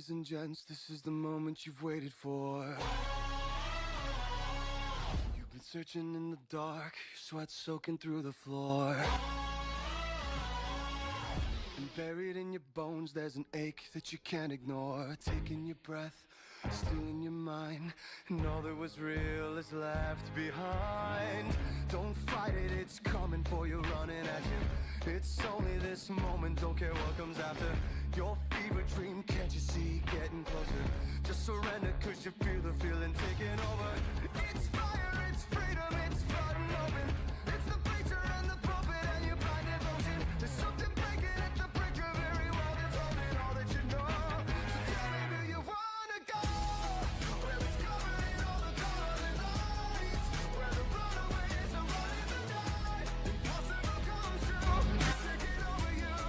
Ladies and gents, this is the moment you've waited for. You've been searching in the dark, sweat soaking through the floor. And buried in your bones, there's an ache that you can't ignore. Taking your breath, stealing your mind, and all that was real is left behind. Don't fight it, it's coming for you, running at you. It's only this moment, don't care what comes after. Your fever dream, can't you see, getting closer? Just surrender, cause you feel the feeling taking over. It's fire, it's freedom, it's flooding open. It's the preacher and the prophet and your blind devotion. There's something breaking at the brink of every world that's holding all that you know. So tell me, do you wanna go? Where it's covered in all the colors and lights, where the runaways are running the night. Impossible comes true, it's taking over you.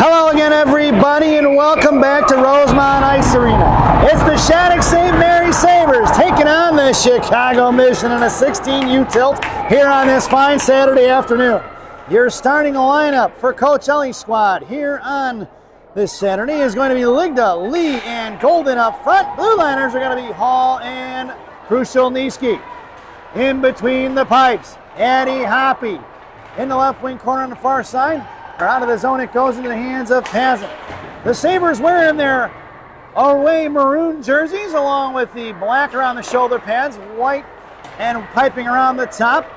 Hello again, everybody, and welcome back to Rosemont Ice Arena. It's the Shattuck St. Mary Sabres taking on the Chicago Mission in a 16U tilt here on this fine Saturday afternoon. Your starting lineup for Coach Ellie's squad here on this Saturday is going to be Ligda, Lee, and Golden up front. Blue liners are going to be Hall and Krushelnyski. In between the pipes, Addie Hoppy. In the left wing corner on the far side, or out of the zone, it goes into the hands of Pazin. The Sabres wearing their away maroon jerseys along with the black around the shoulder pads, white and piping around the top.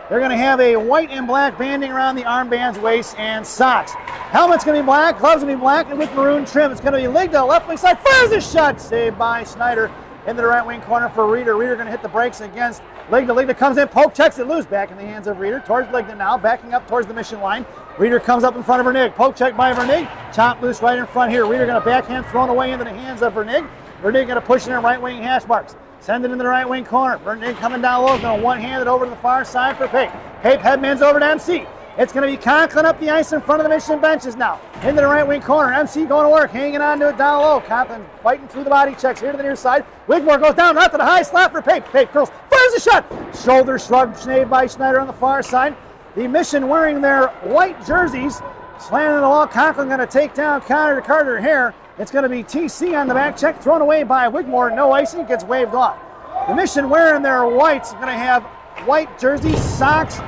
They're going to have a white and black banding around the armbands, waist, and socks. Helmet's going to be black, gloves going to be black, and with maroon trim. It's going to be Ligda, left wing side, fires a shot, saved by Schneider into the right wing corner for Reeder. Reeder going to hit the brakes against Ligda. Ligda comes in, poke, checks it loose, back in the hands of Reeder. Towards Ligda now, backing up towards the mission line. Reeder comes up in front of Vernig. Poke check by Vernig. Chop loose right in front here. Reeder going to backhand, thrown away into the hands of Vernig. Vernig going to push in her right wing hash marks. Send it into the right wing corner. Vernig coming down low, going to one-hand it over to the far side for Pape. Pape headmans over to MC. It's going to be Conklin up the ice in front of the Mission benches now. Into the right wing corner. MC going to work, hanging on to it down low. Conklin fighting through the body checks here to the near side. Wigmore goes down, out to the high slot for Pape. Pape curls, fires a shot. Shoulder shrug saved by Schneider on the far side. The Mission wearing their white jerseys. Slamming the wall. Conklin going to take down Carter Hare. It's going to be TC on the back check, thrown away by Wigmore. No icing, gets waved off. The Mission wearing their whites, going to have white jerseys, socks,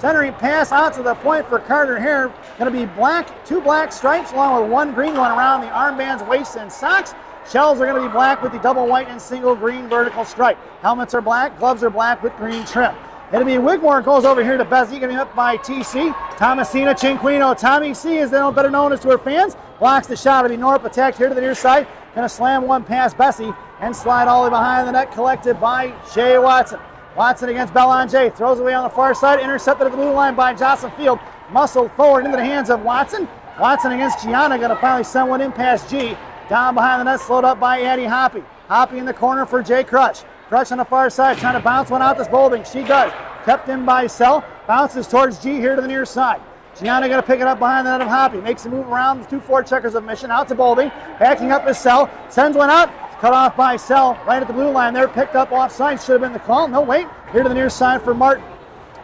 centering pass out to the point for Carter Hare. Going to be black, 2 black stripes along with 1 green one around the armbands, waist, and socks. Shells are going to be black with the double white and single green vertical stripe. Helmets are black, gloves are black with green trim. It'll be Wigmore goes over here to Bessie, going to be up by TC. Thomasina Cinquino. Tommy C is better known as to her fans. Blocks the shot. It'll be Norp attacked here to the near side. Going to slam one past Bessie and slide all the way behind the net, collected by Jay Watson. Watson against Belanger. Throws away on the far side. Intercepted at the blue line by Jocelyn Field. Muscled forward into the hands of Watson. Watson against Gianna. Going to finally send one in past G. Down behind the net, slowed up by Addie Hoppy. Hoppy in the corner for Jay Crush. Crush on the far side, trying to bounce one out this Boulding. She does. Kept in by Sell. Bounces towards G here to the near side. Gianna going to pick it up behind the net of Hoppy. Makes a move around the 2 forecheckers of Mission. Out to Boulding. Backing up is Sell. Sends one out. Cut off by Sell. Right at the blue line there. Picked up offside. Should have been the call. No, wait. Here to the near side for Martin.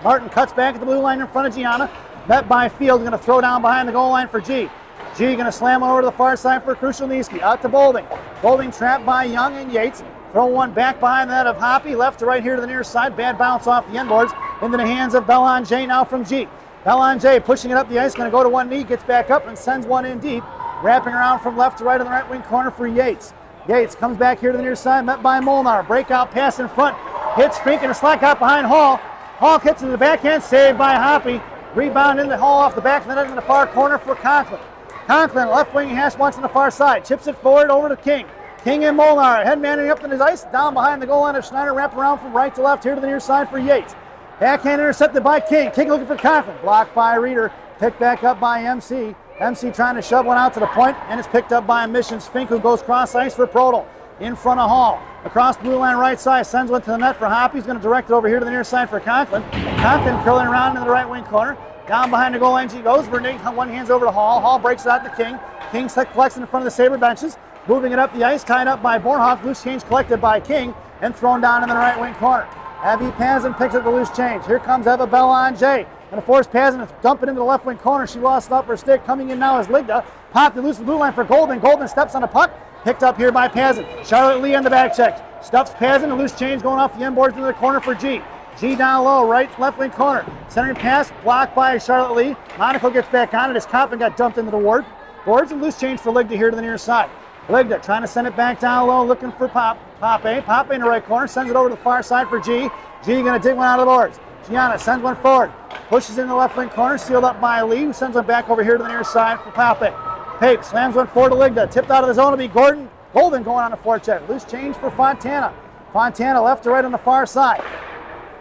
Martin cuts back at the blue line in front of Gianna. Met by Field. Going to throw down behind the goal line for G. G going to slam one over to the far side for Krushelnicki. Out to Boulding. Boulding trapped by Young and Yates. Throw one back behind that of Hoppy. Left to right here to the near side. Bad bounce off the end boards. Into the hands of Belanger now from G. Belanger pushing it up the ice. Going to go to one knee. Gets back up and sends one in deep. Wrapping around from left to right in the right wing corner for Yates. Yates comes back here to the near side. Met by Molnar. Breakout pass in front. Hits Fink and a slack out behind Hall. Hall gets to the backhand. Saved by Hoppy. Rebound into Hall off the back of the net in the far corner for Conklin. Conklin, left wing hash once on the far side. Chips it forward over to King. King and Molnar. Head manning up in his ice. Down behind the goal line of Schneider. Wrapped around from right to left here to the near side for Yates. Backhand intercepted by King. King looking for Conklin. Blocked by Reeder. Picked back up by MC. MC trying to shove one out to the point, and it's picked up by Mission's Fink, who goes cross ice for Prodel. In front of Hall. Across blue line right side. Sends one to the net for Hoppy. He's going to direct it over here to the near side for Conklin. Conklin curling around into the right wing corner. Down behind the goal line she goes. Vernick one hands over to Hall. Hall breaks it out to King. King collects in front of the Sabre benches. Moving it up the ice, tied up by Bornhoff. Loose change collected by King and thrown down in the right wing corner. Avi Pazin picks up the loose change. Here comes Eva Belanger. And to force Pazin to dump it into the left wing corner. She lost it off her stick. Coming in now is Ligda. Popped it loose the blue line for Golden. Golden steps on the puck. Picked up here by Pazin. Charlotte Lee on the back check. Stuffs Pazin. A loose change going off the end boards into the corner for G. G down low, right, left wing corner. Centering pass, blocked by Charlotte Lee. Monaco gets back on it as Coppin got dumped into the boards. And loose change for Ligda here to the near side. Ligda trying to send it back down low, looking for Pape. Pape in the right corner, sends it over to the far side for G. G going to dig one out of the boards. Gianna sends one forward. Pushes in the left wing corner, sealed up by Lee, who sends one back over here to the near side for Pape. Pape slams one forward to Ligda. Tipped out of the zone to be Gordon. Golden going on the forecheck. Loose change for Fontana. Fontana left to right on the far side.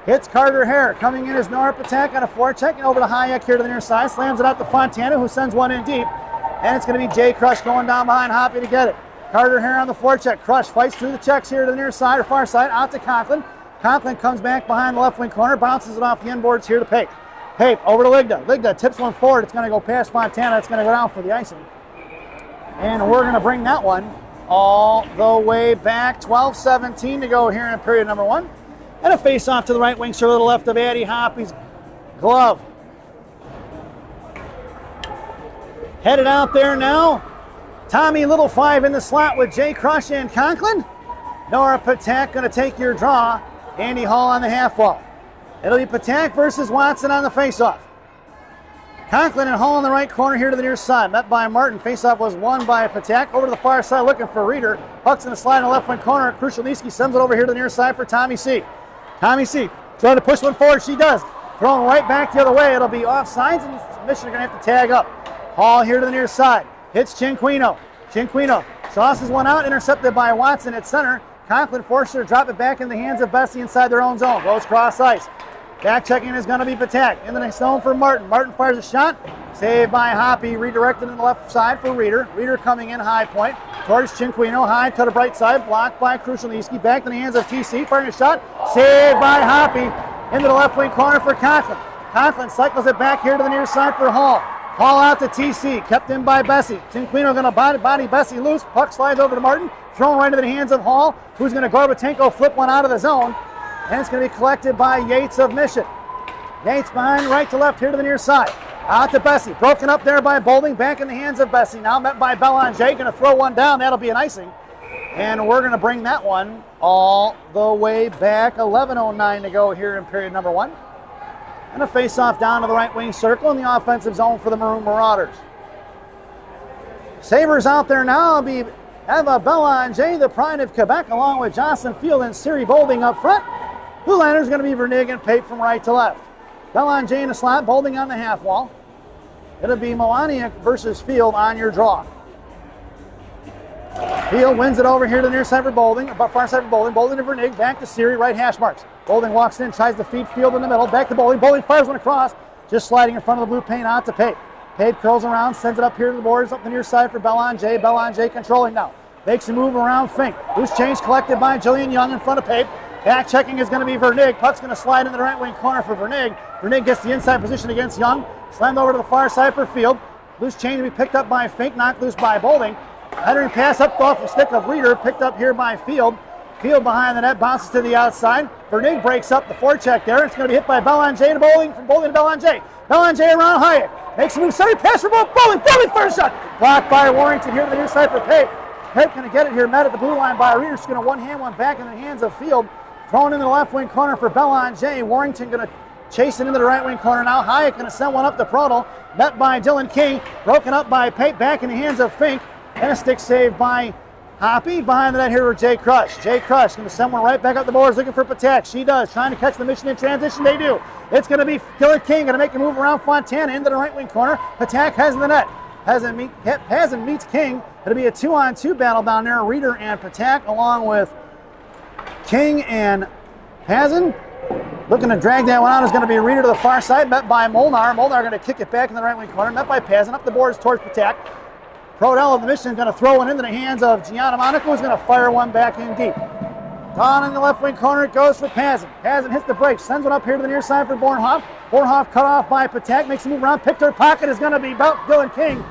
Hits Carter Hare. Coming in as Norp attack on a forecheck and over to Hayek here to the near side. Slams it out to Fontana, who sends one in deep. And it's going to be Jay Crush going down behind Hoppy to get it. Carter Hare on the forecheck. Crush fights through the checks here to the near side or far side. Out to Conklin. Conklin comes back behind the left wing corner. Bounces it off the end boards here to Pape. Pape over to Ligda. Ligda tips one forward. It's going to go past Fontana. It's going to go down for the icing. And we're going to bring that one all the way back. 12:17 to go here in period number 1. And a face-off to the right wing circle to the left of Addie Hoppy's glove. Headed out there now. Tommy Little 5 in the slot with Jay Crush and Conklin. Nora Patak going to take your draw. Andy Hall on the half wall. It'll be Patak versus Watson on the face-off. Conklin and Hall in the right corner here to the near side. Met by Martin. Face-off was won by Patak. Over to the far side looking for Reeder. Puck's in the slide in the left wing corner. Krushelnicki sends it over here to the near side for Tommy C. Tommy C. Trying to push one forward. She does. Throwing right back the other way. It'll be offsides and Mission are going to have to tag up. Hall here to the near side. Hits Cinquino. Cinquino sauces one out. Intercepted by Watson at center. Conklin forces her to drop it back in the hands of Bessie inside their own zone. Goes cross ice. Back checking is going to be Patak. In the next zone for Martin. Martin fires a shot. Saved by Hoppy. Redirected in the left side for Reeder. Reeder coming in high point. Towards Cinquino. High to the right side. Blocked by Krushelnicki. Back in the hands of TC. Firing a shot. Saved by Hoppy. Into the left wing corner for Conklin. Conklin cycles it back here to the near side for Hall. Hall out to TC, kept in by Bessie. Cinquino going to body Bessie loose. Puck slides over to Martin, thrown right into the hands of Hall, who's going to Gorbatenko flip one out of the zone. And it's going to be collected by Yates of Mission. Yates behind right to left here to the near side. Out to Bessie, broken up there by Boulding, back in the hands of Bessie. Now met by Belanger, going to throw one down. That'll be an icing. And we're going to bring that one all the way back. 11:09 to go here in period number 1. And a face-off down to the right wing circle in the offensive zone for the Maroon Marauders. Sabres out there now have a Belanger, the pride of Quebec, along with Jocelyn Field and Siri Boulding up front. Blue Liners going to be Vernig and Pape from right to left. Belanger in the slot, Boulding on the half wall. It'll be Melania versus Field on your draw. Field wins it over here to the near side for Boulding, far side for Boulding. Boulding to Vernig, back to Siri, right hash marks. Boulding walks in, tries to feed Field in the middle, back to Boulding. Boulding fires one across, just sliding in front of the blue paint out to Pape. Pape curls around, sends it up here to the boards, up the near side for Belanger. Belanger controlling now. Makes a move around Fink. Loose change collected by Jillian Young in front of Pape. Back checking is going to be Vernig. Puck's going to slide into the right wing corner for Vernig. Vernig gets the inside position against Young. Slammed over to the far side for Field. Loose change to be picked up by Fink, knocked loose by Boulding. Headering pass up off the stick of Reeder, picked up here by Field. Field behind the net, bounces to the outside. Vernig breaks up the forecheck there. It's going to be hit by Belanger to Boulding, from Boulding to Belanger. Belanger around Hyatt. Makes a move, center pass for Boulding. Boulding first shot. Blocked by Warrington here to the near side for Pape. Pape going to get it here, met at the blue line by Reeder. She's going to one-hand one back in the hands of Field. Thrown into the left wing corner for Belanger. Warrington going to chase it into the right wing corner now. Hyatt going to send one up to Proto. Met by Dylan King. Broken up by Pape, back in the hands of Fink. And a stick save by Hoppy. Behind the net here with Jay Crush. Jay Crush going to send one right back up the boards looking for Patak. She does. Trying to catch the mission in transition. They do. It's going to be Dylan King going to make a move around Fontana into the right wing corner. Patak has the net. Pazin meets King. It'll be a 2-on-2 battle down there. Reeder and Patak along with King and Pazin. Looking to drag that one out is going to be Reeder to the far side. Met by Molnar. Molnar going to kick it back in the right wing corner. Met by Pazin up the boards towards Patak. Prodell of the Mission is going to throw one into the hands of Gianna Monaco, who's going to fire one back in deep. Down in the left wing corner, it goes for Pazin. Pazin hits the brakes, sends one up here to the near side for Bornhoff. Bornhoff cut off by Patak, makes a move around, picked her pocket, is going to be about Dylan King.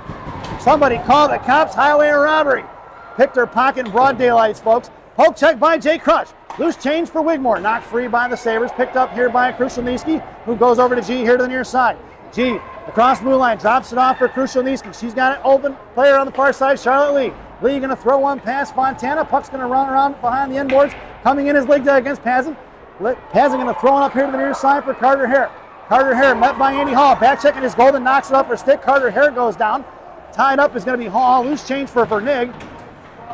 Somebody called the cops, highway robbery. Picked her pocket in broad daylights, folks. Poke check by Jay Crush. Loose change for Wigmore, knocked free by the Sabres, picked up here by Krushelnyski, who goes over to G here to the near side. G across the blue line, drops it off for Krushelnyski. She's got an open player on the far side, Charlotte Lee. Lee going to throw one past Fontana. Puck's going to run around behind the end boards. Coming in is Ligda against Pazin. Pazin going to throw one up here to the near side for Carter Hare. Carter Hare met by Andy Hall. Back checking his Golden, knocks it off her stick. Carter Hare goes down. Tied up is going to be Hall. Loose change for Vernig.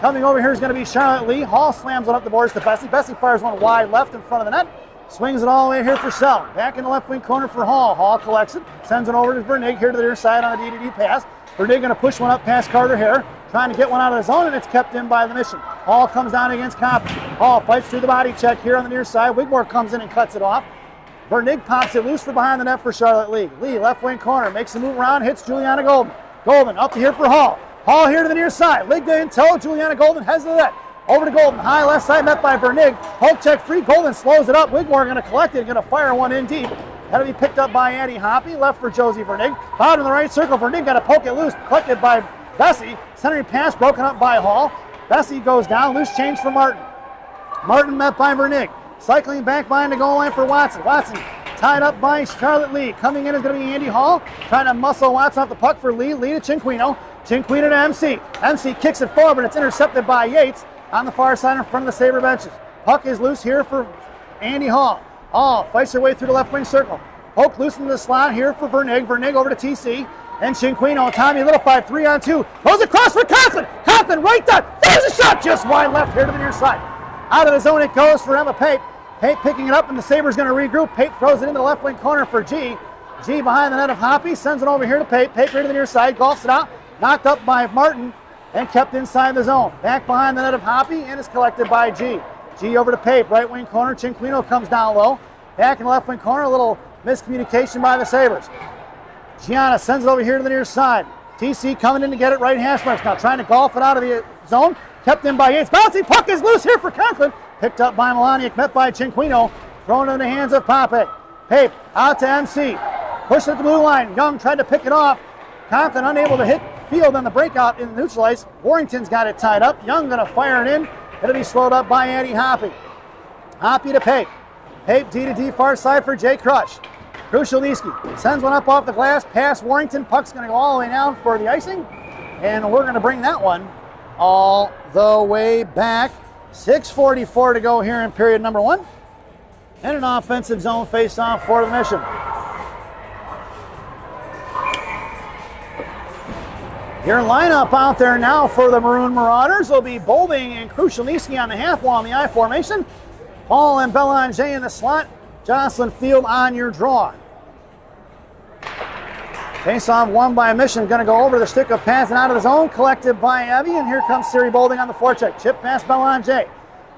Coming over here is going to be Charlotte Lee. Hall slams one up the boards to Bessie. Bessie fires one wide left in front of the net. Swings it all the way here for Sell. Back in the left wing corner for Hall. Hall collects it. Sends it over to Vernig here to the near side on a D-to-D pass. Vernig going to push one up past Carter Hare. Trying to get one out of the zone, and it's kept in by the Mission. Hall comes down against Copley. Hall fights through the body check here on the near side. Wigmore comes in and cuts it off. Vernig pops it loose for behind the net for Charlotte Lee. Lee, left wing corner, makes a move around, hits Juliana Golden. Golden up to here for Hall. Hall here to the near side. Ligda in tow. Juliana Golden heads to the net. Over to Golden. High left side met by Vernig. Poke check free. Golden slows it up. Wigmore going to collect it. Going to fire one in deep. That'll be picked up by Andy Hoppy. Left for Josie Vernig. Bottom of the right circle. Vernig got to poke it loose. Collected by Bessie. Centering pass broken up by Hall. Bessie goes down. Loose change for Martin. Martin met by Vernig. Cycling back behind the goal line for Watson. Watson tied up by Charlotte Lee. Coming in is going to be Andy Hall. Trying to muscle Watson off the puck for Lee. Lee to Cinquino. Cinquino to MC. MC kicks it forward, but it's intercepted by Yates on the far side in front of the Sabre benches. Puck is loose here for Andy Hall. Hall fights her way through the left wing circle. Poke loose into the slot here for Vernig. Vernig over to TC. And Cinquino, Tommy Little 5, 3-on-2. Goes across for Conklin. Conklin right down. Fires a shot just wide left here to the near side. Out of the zone it goes for Emma Pape. Pape picking it up, and the Sabres going to regroup. Pape throws it into the left wing corner for G. G behind the net of Hoppy. Sends it over here to Pape. Pape here to the near side. Golfs it out. Knocked up by Martin and kept inside the zone. Back behind the net of Hoppy and is collected by G. G over to Pape. Right wing corner. Cinquino comes down low. Back in the left wing corner. A little miscommunication by the Sabres. Gianna sends it over here to the near side. TC coming in to get it right hash marks. Now trying to golf it out of the zone. Kept in by Yates. Bouncing puck is loose here for Conklin. Picked up by Melaniak. Met by Cinquino. Thrown in the hands of Pape. Pape out to MC. Pushed it at the blue line. Young tried to pick it off. Compton unable to hit Field on the breakout in the neutral ice. Warrington's got it tied up. Young going to fire it in. It'll be slowed up by Eddie Hoppy. Hoppy to Pape. Pape D to D far side for Jay Crush. Krushelnyski sends one up off the glass, past Warrington. Puck's going to go all the way down for the icing. And we're going to bring that one all the way back. 6:44 to go here in period number 1. And an offensive zone face-off for the Mission. Your lineup out there now for the Maroon Marauders will be Bolding and Krushelnyski on the half wall in the I formation. Paul and Belanger in the slot. Jocelyn Field on your draw. Face-off won by Mission. Going to go over the stick of passing out of the zone. Collected by Evie. And here comes Siri Bolding on the forecheck. Chip past Belanger.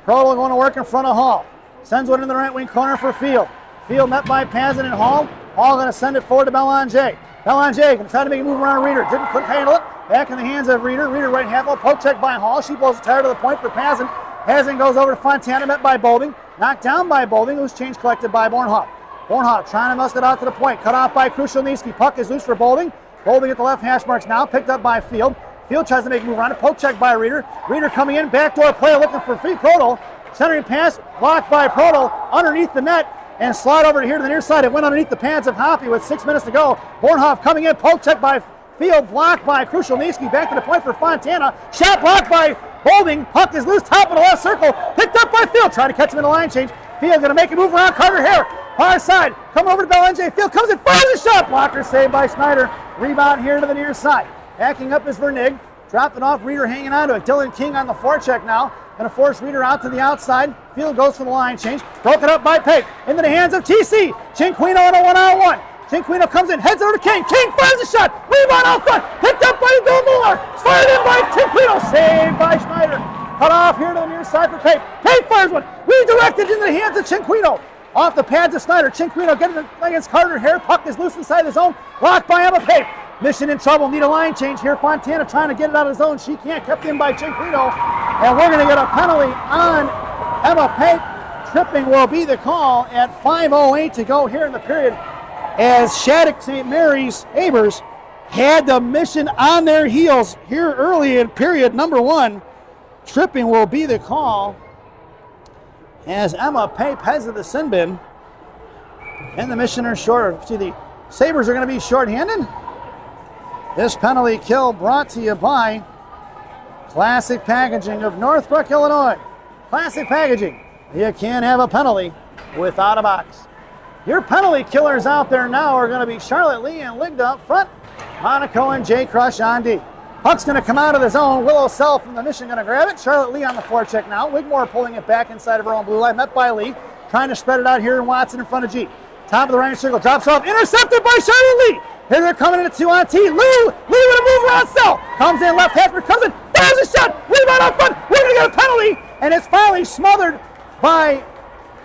Prodel going to work in front of Hall. Sends one in the right wing corner for Field. Field met by Pazin and Hall. Hall going to send it forward to Belanger. Belanger going to try to make a move around Reeder. Couldn't handle it. Back in the hands of Reeder. Reeder right half wall. Poke check by Hall. She blows it tired to the point for Pazin. Pazin goes over to Fontana, met by Bolding. Knocked down by Bolding. Loose change collected by Bornhoff. Bornhoff trying to muscle it out to the point. Cut off by Krushelnyski. Puck is loose for Bolding. Bolding at the left hash marks now. Picked up by Field. Field tries to make a move around it. Poke check by Reeder. Reeder coming in. Backdoor play looking for Prodel. Centering pass. Blocked by Prodel. Underneath the net. And slide over here to the near side. It went underneath the pads of Hoppy with 6 minutes to go. Bornhoff coming in. Poke check by Field. Blocked by Krushelnyski. Back to the point for Fontana. Shot blocked by Bolding. Puck is loose. Top of the left circle. Picked up by Field. Trying to catch him in the line change. Field going to make a move around Carter Hare. Far side. Coming over to Belanger. Field comes in. Fires a shot. Blocker saved by Schneider. Rebound here to the near side. Backing up is Vernig. Dropped it off. Reeder hanging on to it. Dylan King on the forecheck now. Going to force Reeder out to the outside. Field goes for the line change. Broken up by Pape. Into the hands of TC. Cinquino on a one-on-one. Cinquino comes in. Heads over to King. King fires a shot. Rebound out front. Picked up by Gilmore. Fired in by Cinquino. Saved by Schneider. Cut off here to the near side for Pape. Pape fires one. Redirected into the hands of Cinquino. Off the pads of Snyder. Cinquino getting it against Carter Hare. Puck is loose inside the zone. Blocked by Emma Pape. Mission in trouble. Need a line change here. Fontana trying to get it out of the zone. She can't. Kept in by Cinquino. And we're going to get a penalty on Emma Pape. Tripping will be the call at 5:08 to go here in the period. As Shattuck St. Mary's Sabres had the Mission on their heels here early in period number 1. Tripping will be the call as Emma Pape heads to the sin bin. And the Mission are short. See, the Sabres are going to be shorthanded. This penalty kill brought to you by Classic Packaging of Northbrook, Illinois. Classic Packaging. You can't have a penalty without a box. Your penalty killers out there now are going to be Charlotte Lee and Ligda up front. Monaco and Jay Crush on D. Puck's going to come out of the zone. Willow Self from the Mission going to grab it. Charlotte Lee on the forecheck now. Wigmore pulling it back inside of her own blue line. Met by Lee. Trying to spread it out here in Watson in front of G. Top of the right circle. Drops off. Intercepted by Charlotte Lee. Here they're coming in at 2 on T. Lee with a move around Self. Comes in left hander. Comes in. Fires a shot. Rebound out front. We're going to get a penalty. And it's finally smothered by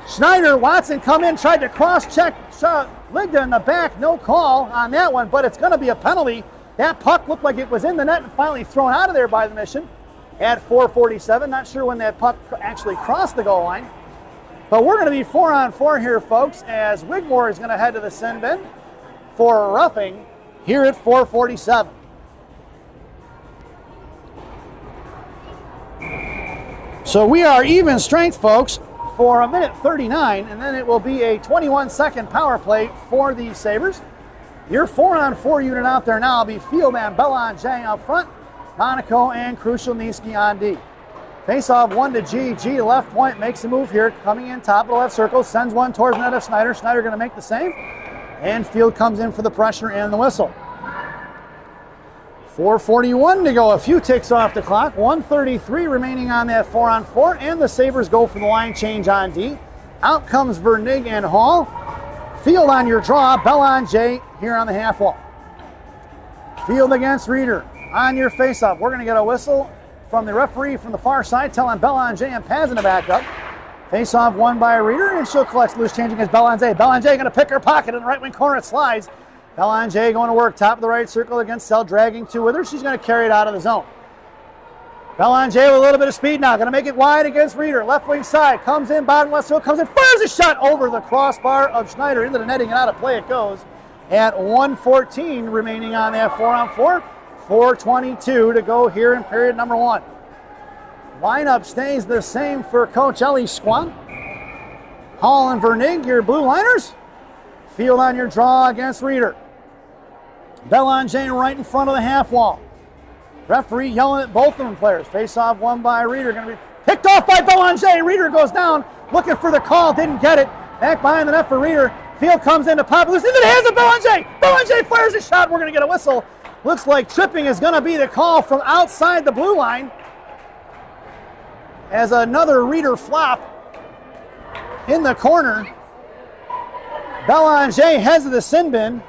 Schneider. Watson come in. Tried to cross-check Ligda in the back. No call on that one. But it's going to be a penalty. That puck looked like it was in the net and finally thrown out of there by the Mission at 4:47. Not sure when that puck actually crossed the goal line. But we're going to be 4 on 4 here, folks, as Wigmore is going to head to the sin bin for roughing here at 4:47. So we are even strength, folks, for 1:39, and then it will be a 21-second power play for the Sabres. Your 4 on 4 unit out there now will be Field and Belanger up front, Monaco and Krushelnyski on D. Face-off 1 to G. G left point makes a move here, coming in top of the left circle, sends one towards the net of Schneider. Schneider going to make the save, and Field comes in for the pressure and the whistle. 4:41 to go, a few ticks off the clock, 1:33 remaining on that 4 on 4, and the Sabres go for the line change on D. Out comes Vernig and Hall. Field on your draw, Belanger here on the half wall. Field against Reeder on your face-off. We're going to get a whistle from the referee from the far side telling Belanger and Pazin to back up. Face-off won by Reeder, and she'll collect loose change against Belanger. Belanger going to pick her pocket in the right wing corner. It slides. Belanger going to work top of the right circle against Sell, dragging 2 with her. She's going to carry it out of the zone. Belanger with a little bit of speed now. Going to make it wide against Reeder. Left wing side. Comes in, bottom left circle. Comes in, fires a shot over the crossbar of Schneider into the netting, and out of play it goes. at 1:14 remaining on that 4-on-4. 4:22 to go here in period number 1. Lineup stays the same for Coach Ellie's squad. Hall and Vernig, your blue liners. Field on your draw against Reeder. Belanger right in front of the half wall. Referee yelling at both of them players. Face off won by Reeder. Going to be picked off by Belanger. Reeder goes down, looking for the call, didn't get it. Back behind the net for Reeder. Field comes in to pop loose into the hands of Belanger. Belanger fires a shot. We're going to get a whistle. Looks like tripping is going to be the call from outside the blue line. As another Reeder flop in the corner. Belanger heads to the sin bin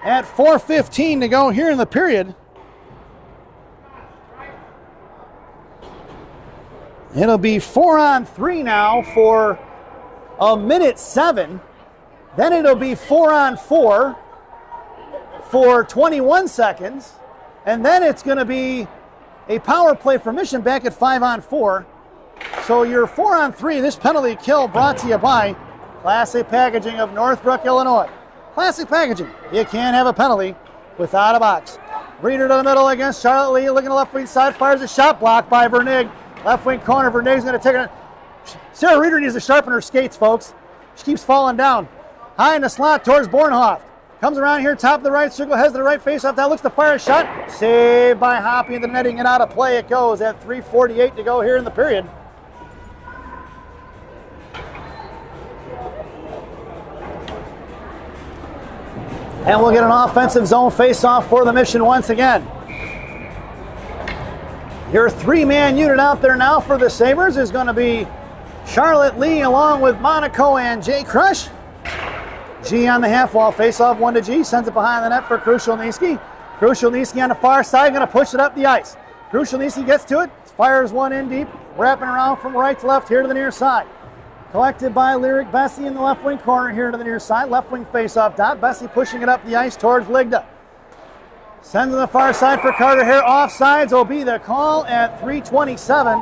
at 4:15 to go here in the period. It'll be 4-on-3 now for a minute 7. Then it'll be 4-on-4 for 21 seconds. And then it's going to be a power play for Mission back at 5-on-4. So your 4-on-3, this penalty kill brought to you by Classic Packaging of Northbrook, Illinois. Classic Packaging, you can't have a penalty without a box. Reeder to the middle against Charlotte Lee, looking to the left wing side, fires a shot blocked by Vernig. Left wing corner, Vernig's going to take it. Sarah Reeder needs to sharpen her skates, folks. She keeps falling down. High in the slot towards Bornhoff. Comes around here, top of the right circle, heads to the right face-off. That looks to fire a shot. Saved by Hoppy in the netting and out of play it goes at 3:48 to go here in the period. And we'll get an offensive zone face-off for the Mission once again. Your 3-man unit out there now for the Sabres is going to be Charlotte Lee along with Monaco and Jay Crush. G on the half wall, face-off 1 to G, sends it behind the net for Krushelnyski. Krushelnyski on the far side, going to push it up the ice. Krushelnyski gets to it, fires one in deep, wrapping around from right to left here to the near side. Collected by Lyric Bessie in the left wing corner here to the near side. Left wing face-off dot. Bessie pushing it up the ice towards Ligda. Sends on the far side for Carter here. Offsides will be the call at 3:27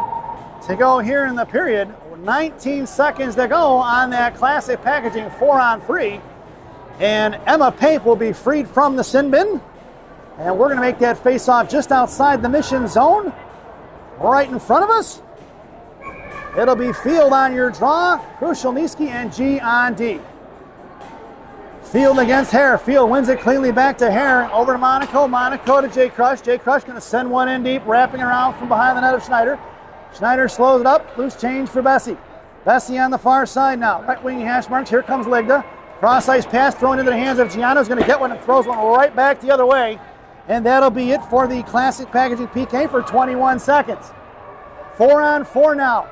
to go here in the period. 19 seconds to go on that Classic Packaging 4-on-3. And Emma Pape will be freed from the sin bin. And we're going to make that face-off just outside the Mission zone. Right in front of us. It'll be Field on your draw, Krushelnyski and G on D. Field against Hare. Field wins it cleanly back to Hare. Over to Monaco. Monaco to Jay Crush. Jay Crush going to send one in deep, wrapping around from behind the net of Schneider. Schneider slows it up. Loose change for Bessie. Bessie on the far side now. Right wing hash marks. Here comes Ligda. Cross ice pass thrown into the hands of Gianno's going to get one and throws one right back the other way. And that'll be it for the Classic Packaging PK for 21 seconds. 4-on-4 now.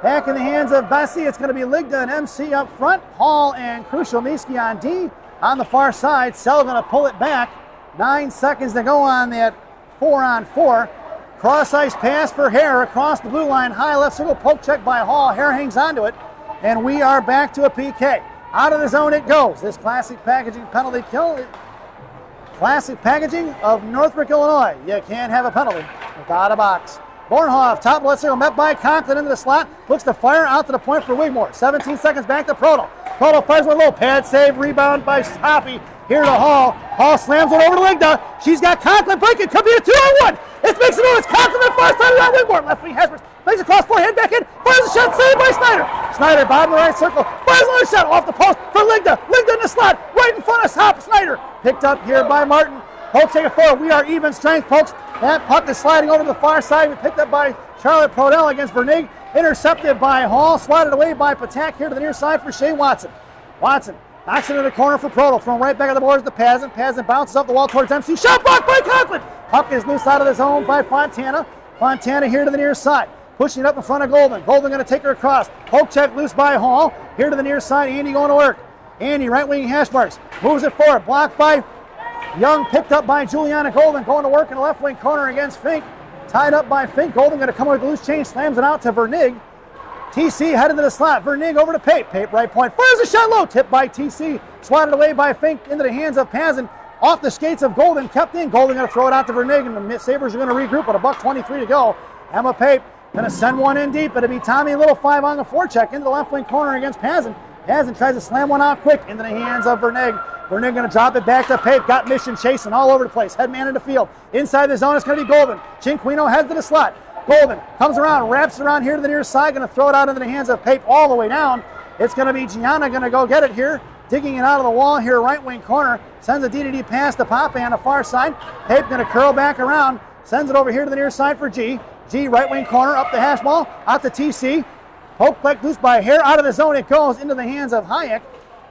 Back in the hands of Bessie, it's going to be Ligda and MC up front. Hall and Krushelnyski on D. On the far side, Sell going to pull it back. 9 seconds to go on that 4-on-4. Cross ice pass for Hare across the blue line. High left circle, poke check by Hall. Hare hangs onto it. And we are back to a PK. Out of the zone it goes. This Classic Packaging penalty kill. Classic Packaging of Northbrook, Illinois. You can't have a penalty without a box. Bornhoff, top left circle, met by Conklin into the slot. Looks to fire out to the point for Wigmore. 17 seconds back to Proto. Proto fires with a little pad save, rebound by Hoppy. Here to Hall. Hall slams it over to Ligda. She's got Conklin breaking. Could be a 2-on-1. It's mixing it. It's Conklin the far side around Wigmore. Left wing Hasbro. Makes a cross forehand back in. Fires a shot saved by Snyder. Snyder, bottom of the right circle. Fires another shot off the post for Ligda. Ligda in the slot. Right in front of Hop. Snyder. Picked up here by Martin. Folks, take it forward. We are even strength, folks. That puck is sliding over to the far side. We picked up by Charlotte Prodell against Vernig. Intercepted by Hall. Swatted away by Patak here to the near side for Shea Watson. Watson knocks it into the corner for Prodell. From right back of the boards to Pazin. Pazin bounces up the wall towards MC. Shot blocked by Conklin. Puck is loose out of the zone by Fontana. Fontana here to the near side. Pushing it up in front of Golden. Golden going to take her across. Poke check loose by Hall. Here to the near side. Andy going to work. Andy, right wing hash marks. Moves it forward. Blocked by Young, picked up by Juliana Golden, going to work in the left wing corner against Fink. Tied up by Fink. Golden going to come with a loose change, slams it out to Vernig. TC headed to the slot. Vernig over to Pape. Pape right point. Fires a shot low. Tipped by TC. Swatted away by Fink into the hands of Pazin. Off the skates of Golden. Kept in. Golden going to throw it out to Vernig, and the Sabres are going to regroup with $1:23 to go. Emma Pape going to send one in deep. It'll be Tommy Little 5 on the forecheck into the left wing corner against Pazin. Pazin tries to slam one out quick into the hands of Vernig. Vernig going to drop it back to Pape. Got Mission chasing all over the place. Head man in the field. Inside the zone, it's going to be Golden. Chinquino heads to the slot. Golden comes around, wraps around here to the near side, going to throw it out into the hands of Pape all the way down. It's going to be Gianna going to go get it here. Digging it out of the wall here, right wing corner. Sends a DDD pass to Pape on the far side. Pape going to curl back around. Sends it over here to the near side for G. G, right wing corner, up the hash ball, out to TC. Poke back loose by a hair, out of the zone it goes into the hands of Hayek.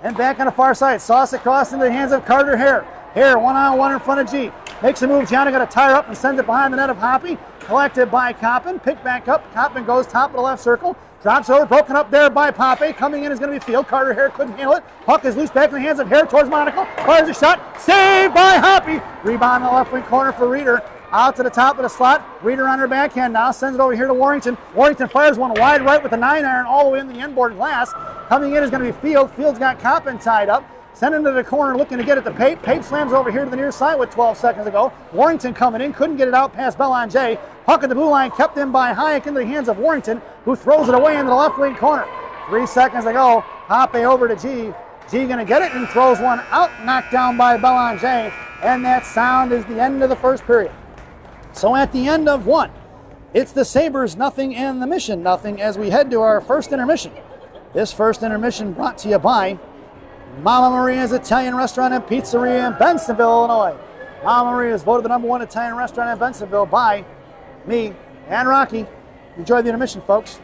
And back on the far side, sauce across into the hands of Carter Hare. Hare, one-on-one in front of G. Makes a move, Gianna got to tie her up and sends it behind the net of Hoppy. Collected by Coppin, picked back up. Coppin goes top of the left circle. Drops over, broken up there by Pape. Coming in is going to be Field. Carter Hare couldn't handle it. Puck is loose back in the hands of Hare towards Monaco. Fires a shot. Saved by Hoppy. Rebound in the left wing corner for Reeder. Out to the top of the slot. Reeder on her backhand now. Sends it over here to Warrington. Warrington fires one wide right with the 9-iron all the way in the inboard glass. Coming in is going to be Field. Field's got Coppin tied up. Sent into the corner looking to get it to Pape. Pape slams over here to the near side with 12 seconds to go. Warrington coming in. Couldn't get it out past Belanger. Puck at the blue line kept in by Hayek into the hands of Warrington, who throws it away into the left wing corner. 3 seconds to go. Hoppe over to G. G going to get it and throws one out. Knocked down by Belanger. And that sound is the end of the first period. So at the end of one, it's the Sabres nothing and the Mission nothing as we head to our first intermission. This first intermission brought to you by Mama Maria's Italian Restaurant and Pizzeria in Bensenville, Illinois. Mama Maria is voted the #1 Italian restaurant in Bensenville by me and Rocky. Enjoy the intermission, folks.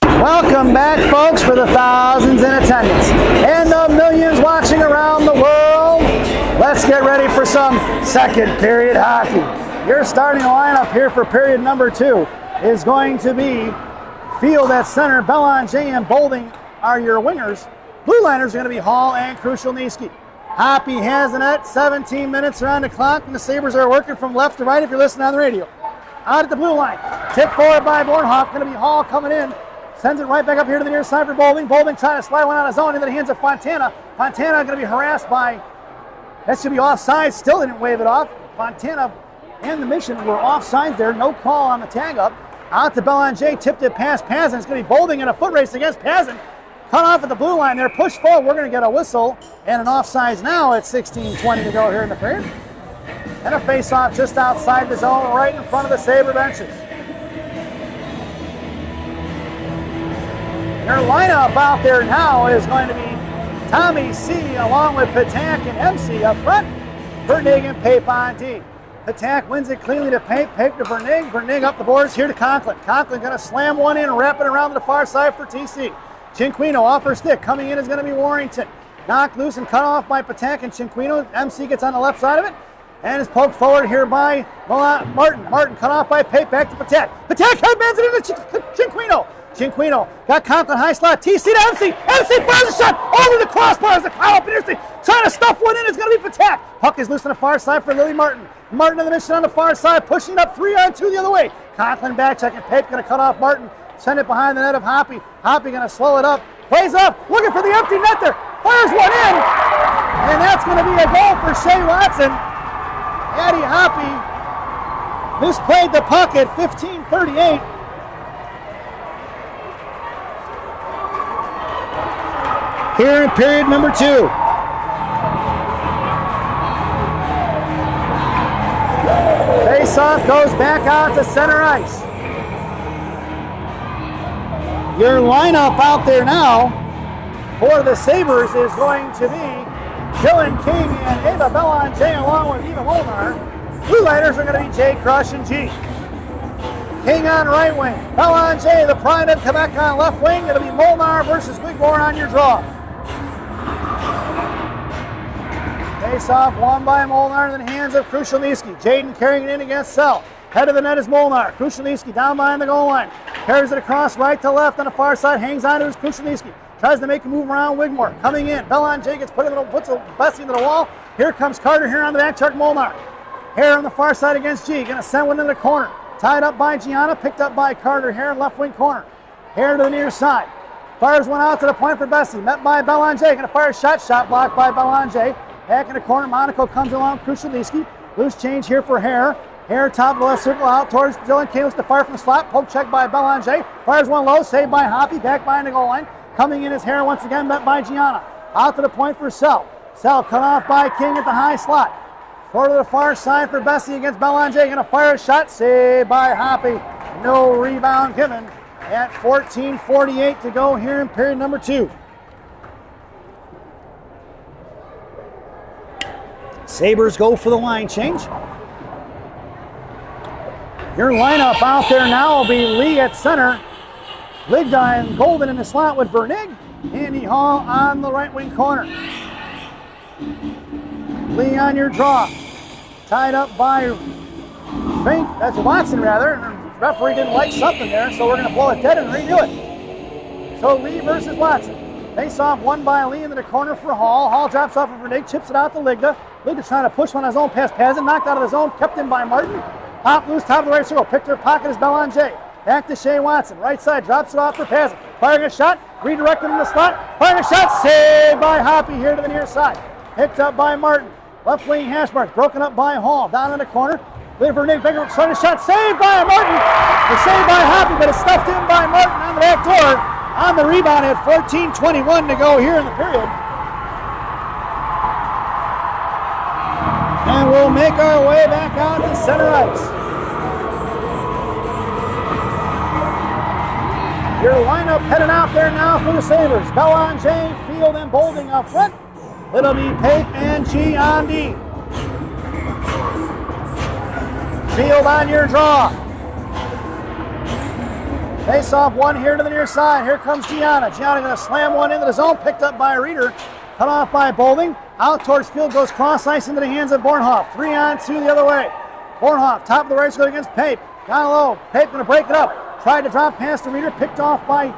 Welcome back, folks, for the thousands in attendance and the millions watching around the world. Let's get ready for some second period hockey. Your starting lineup here for period number 2 is going to be Field at center. Belanger and Bolding are your wingers. Blue liners are going to be Hall and Krushelnyski. Hoppy has the net. 17 minutes around the clock, and the Sabres are working from left to right if you're listening on the radio. Out at the blue line. Tip forward by Bornhoff. Going to be Hall coming in. Sends it right back up here to the near side for Bolding. Bolding trying to slide one out of zone into the hands of Fontana. Fontana going to be harassed by, that should be offside. Still didn't wave it off. Fontana and the Mission were offsides there. No call on the tag up. Out to Belanger. Tipped it past Pazin. It's going to be Bolding in a foot race against Pazin. Cut off at the blue line there. Push forward. We're going to get a whistle and an offsides now at 16:20 to go here in the period. And a face-off just outside the zone right in front of the Sabre benches. Your lineup out there now is going to be Tommy C. along with Patak and MC up front. Vernig and Pape on D. Patak wins it cleanly to Pape. Pape to Vernig. Vernig up the boards here to Conklin. Conklin going to slam one in, wrap it around to the far side for TC. Chinquino off her stick. Coming in is going to be Warrington. Knocked loose and cut off by Patak and Chinquino. MC gets on the left side of it and is poked forward here by Martin. Martin cut off by Pape. Back to Patak. Patak headmans it into Chinquino. Chinquino got Conklin high slot. TC to MC. MC fires a shot over the crossbar as the pile up. Trying to stuff one in. It's going to be Patak. Puck is loose on the far side for Lily Martin. Martin in the Mission on the far side, pushing up 3-on-2 the other way. Conklin back checking. Pape going to cut off Martin. Send it behind the net of Hoppy. Hoppy going to slow it up. Plays up. Looking for the empty net there. Fires one in. And that's going to be a goal for Shea Watson. Addie Hoppy misplayed the puck at 15:38. Here in period number 2. Face-off goes back out to center ice. Your lineup out there now for the Sabres is going to be Dylan King and Ava Belanger along with Eva Molnar. Blue Liners are going to be Jay Crush and G. King on right wing. Belanger, the pride of Quebec, on left wing. It'll be Molnar versus Wigmore on your draw. Face off won by Molnar in the hands of Krushelnyski. Jaden carrying it in against Sell. Head of the net is Molnar. Krushelnyski down behind the goal line. Carries it across right to left on the far side. Hangs on to his Krushelnyski. Tries to make a move around Wigmore. Coming in. Belanger gets puts a Bessie into the wall. Here comes Carter here on the back check. Molnar. Here on the far side against G. Going to send one into the corner. Tied up by Gianna. Picked up by Carter here in left wing corner. Here to the near side. Fires one out to the point for Bessie. Met by Belanger. Going to fire a shot. Shot blocked by Belanger. Back in the corner. Monaco comes along. Krushelnyski. Loose change here for Hare. Hare top of the left circle out towards Dylan King. To fire from the slot. Poke check by Belanger. Fires one low. Saved by Hoppy. Back behind the goal line. Coming in is Hare once again. Met by Gianna. Out to the point for Sell. Sell cut off by King at the high slot. Throw to the far side for Bessie against Belanger. Going to fire a shot. Saved by Hoppy. No rebound given. At 14:48 to go here in period number 2. Sabres go for the line change. Your lineup out there now will be Lee at center. Ligda and Golden in the slot with Vernig. Andy Hall on the right wing corner. Lee on your draw. Tied up by Fink. That's Watson rather. The referee didn't like something there, so we're going to blow it dead and redo it. So Lee versus Watson. Face off won by Lee into the corner for Hall. Hall drops off of Vernig, chips it out to Ligda. Ligda trying to push one on his own past Pazin. Knocked out of the zone, kept in by Martin. Pop loose, top of the right circle. Picked her pocket is Belanger. Back to Shea Watson. Right side, drops it off for Pazin. Firing a shot, redirected in the slot. Firing a shot, saved by Hoppy here to the near side. Picked up by Martin. Left wing hash marks, broken up by Hall. Down in the corner. Vernig, bigger, starting shot, saved by Martin. It's saved by Hoppy, but it's stuffed in by Martin on the back door. On the rebound at 14:21 to go here in the period. And we'll make our way back out to center ice. Your lineup heading out there now for the Sabres. Belanger, Field, and Bolding up front. It'll be Pape and G on D. Field on your draw. Face off one here to the near side. Here comes Gianna. Gianna going to slam one into the zone. Picked up by Reeder. Cut off by Bolding. Out towards Field goes cross ice into the hands of Bornhoff. 3-on-2 the other way. Bornhoff, top of the right, going against Pape. Down low. Pape going to break it up. Tried to drop past the Reeder. Picked off by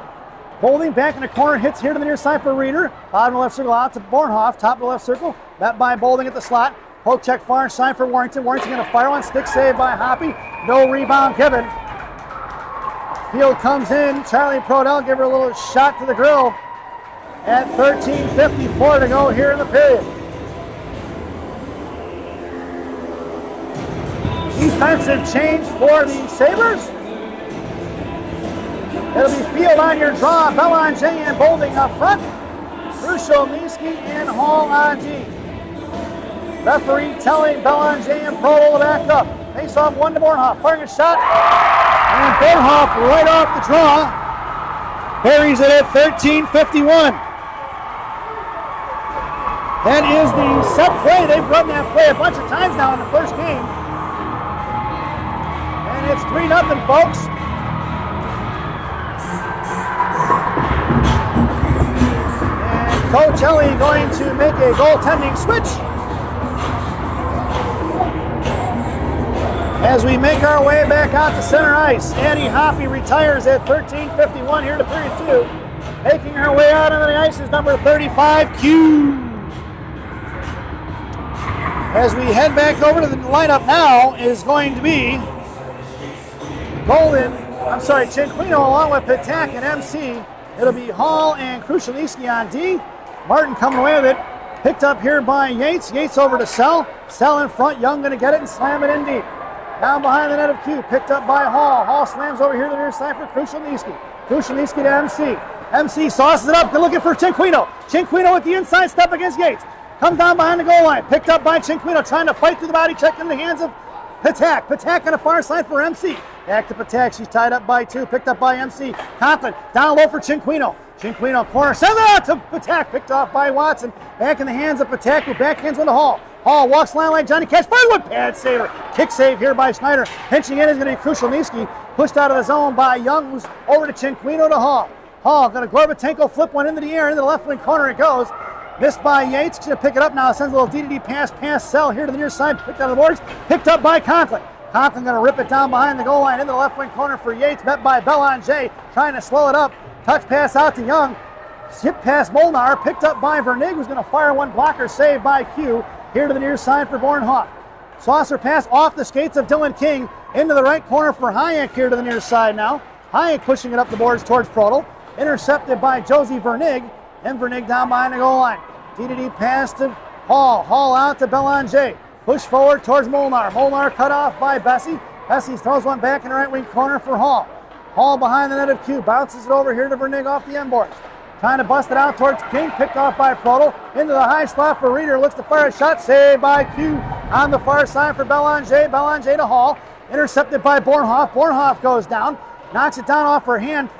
Bolding. Back in the corner. Hits here to the near side for Reeder. Bottom of the left circle out to Bornhoff. Top of the left circle. Met by Bolding at the slot. Poke check far side for Warrington. Warrington going to fire one. Stick save by Hoppy. No rebound given. Field comes in. Charlie Prodell give her a little shot to the grill at 13:54 to go here in the period. Defensive change for the Sabres. It'll be Field on your draw. Belanger and Bolding up front. Krushelnyski and Hall on D. Referee telling Belanger and Prodell to back up. Face off one to Bornhoff. Firing a shot. And Bornhoff right off the draw. Buries it at 13:51. That is the set play. They've run that play a bunch of times now in the first game. And it's 3-0, folks. And Coach Ellie going to make a goaltending switch. As we make our way back out to center ice, Annie Hoppy retires at 13:51 here to period 2. Making her way out onto the ice is number 35, Q. As we head back over to the lineup now is going to be Cinquino along with Patak and MC. It'll be Hall and Krushelnyski on D. Martin coming away with it. Picked up here by Yates. Yates over to Sell. Sell in front. Young going to get it and slam it in deep. Down behind the net of Q, picked up by Hall. Hall slams over here to the near side for Krushelnyski. Krushelnyski to MC. MC sauces it up, good looking for Cinquino. Cinquino with the inside step against Yates. Comes down behind the goal line, picked up by Cinquino, trying to fight through the body check in the hands of Patak. Patak on the far side for MC. Back to Patak. She's tied up by 2. Picked up by MC. Conklin down low for Cinquino. Cinquino corner. Sends it out to Patak. Picked off by Watson. Back in the hands of Patak, who backhands one to Hall. Hall walks line like Johnny Cash. Fires one. Pad saver. Kick save here by Schneider. Pinching in is going to be Krushelnyski. Pushed out of the zone by Young, who's over to Cinquino to Hall. Hall going to Gorbatenko flip one into the air. Into the left wing corner it goes. Missed by Yates. Going to pick it up now. Sends a little DDD pass. Pass Sell here to the near side. Picked out of the boards. Picked up by Conklin. Conklin going to rip it down behind the goal line into the left wing corner for Yates. Met by Belanger. Trying to slow it up. Touch pass out to Young. Skip past Molnar. Picked up by Vernig, who's going to fire one blocker. Saved by Q. Here to the near side for Bornhoff. Saucer pass off the skates of Dylan King. Into the right corner for Hayek here to the near side now. Hayek pushing it up the boards towards Prodel. Intercepted by Josie Vernig. And Vernig down behind the goal line. DDD pass to Hall. Hall out to Belanger. Push forward towards Molnar. Molnar cut off by Bessie. Bessie throws one back in the right wing corner for Hall. Hall behind the net of Q. Bounces it over here to Vernig off the end boards. Trying to bust it out towards King. Picked off by Prodel. Into the high slot for Reeder. Looks to fire a shot. Saved by Q on the far side for Belanger. Belanger to Hall. Intercepted by Bornhoff. Bornhoff goes down. Knocks it down off her hand.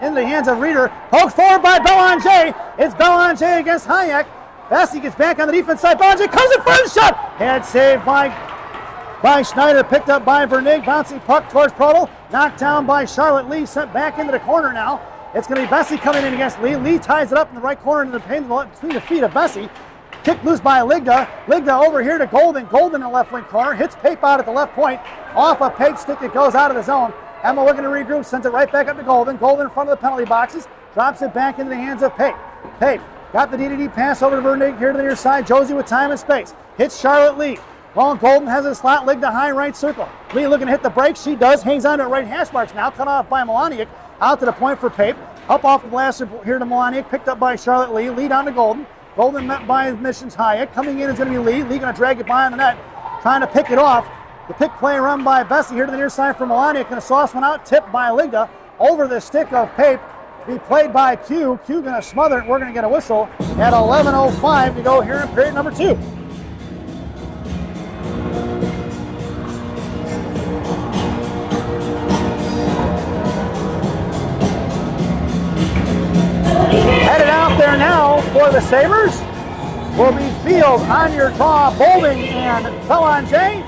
Into the hands of Reeder. Poked forward by Belanger. It's Belanger against Hayek. Bessie gets back on the defense side. Belanger comes in for the shot. Head saved by Schneider. Picked up by Vernig. Bouncing puck towards Prodel. Knocked down by Charlotte Lee. Sent back into the corner now. It's going to be Bessie coming in against Lee. Lee ties it up in the right corner into the paint between the feet of Bessie. Kicked loose by Ligda. Ligda over here to Golden. Golden in the left wing corner. Hits Pape out at the left point. Off a Pape stick that goes out of the zone. Emma looking to regroup. Sends it right back up to Golden. Golden in front of the penalty boxes. Drops it back into the hands of Pape. Pape got the DDD pass over to Vernig here to the near side. Josie with time and space. Hits Charlotte Lee. Well, Golden has a slot. Ligda high right circle. Lee looking to hit the brakes. She does. Hangs on to right hash marks now. Cut off by Melaniak. Out to the point for Pape. Up off the blaster here to Melaniak. Picked up by Charlotte Lee. Lee down to Golden. Golden met by Missions Hayek. Coming in is going to be Lee. Lee going to drag it behind the net. Trying to pick it off. The pick play run by Bessie here to the near side for Melaniak. Going to sauce one out. Tipped by Ligda. Over the stick of Pape. Be played by Q. Q going to smother it. We're going to get a whistle at 11:05 to go here in period number 2. Headed out there now for the Sabres will be Field on your draw, Boulding and Belanger.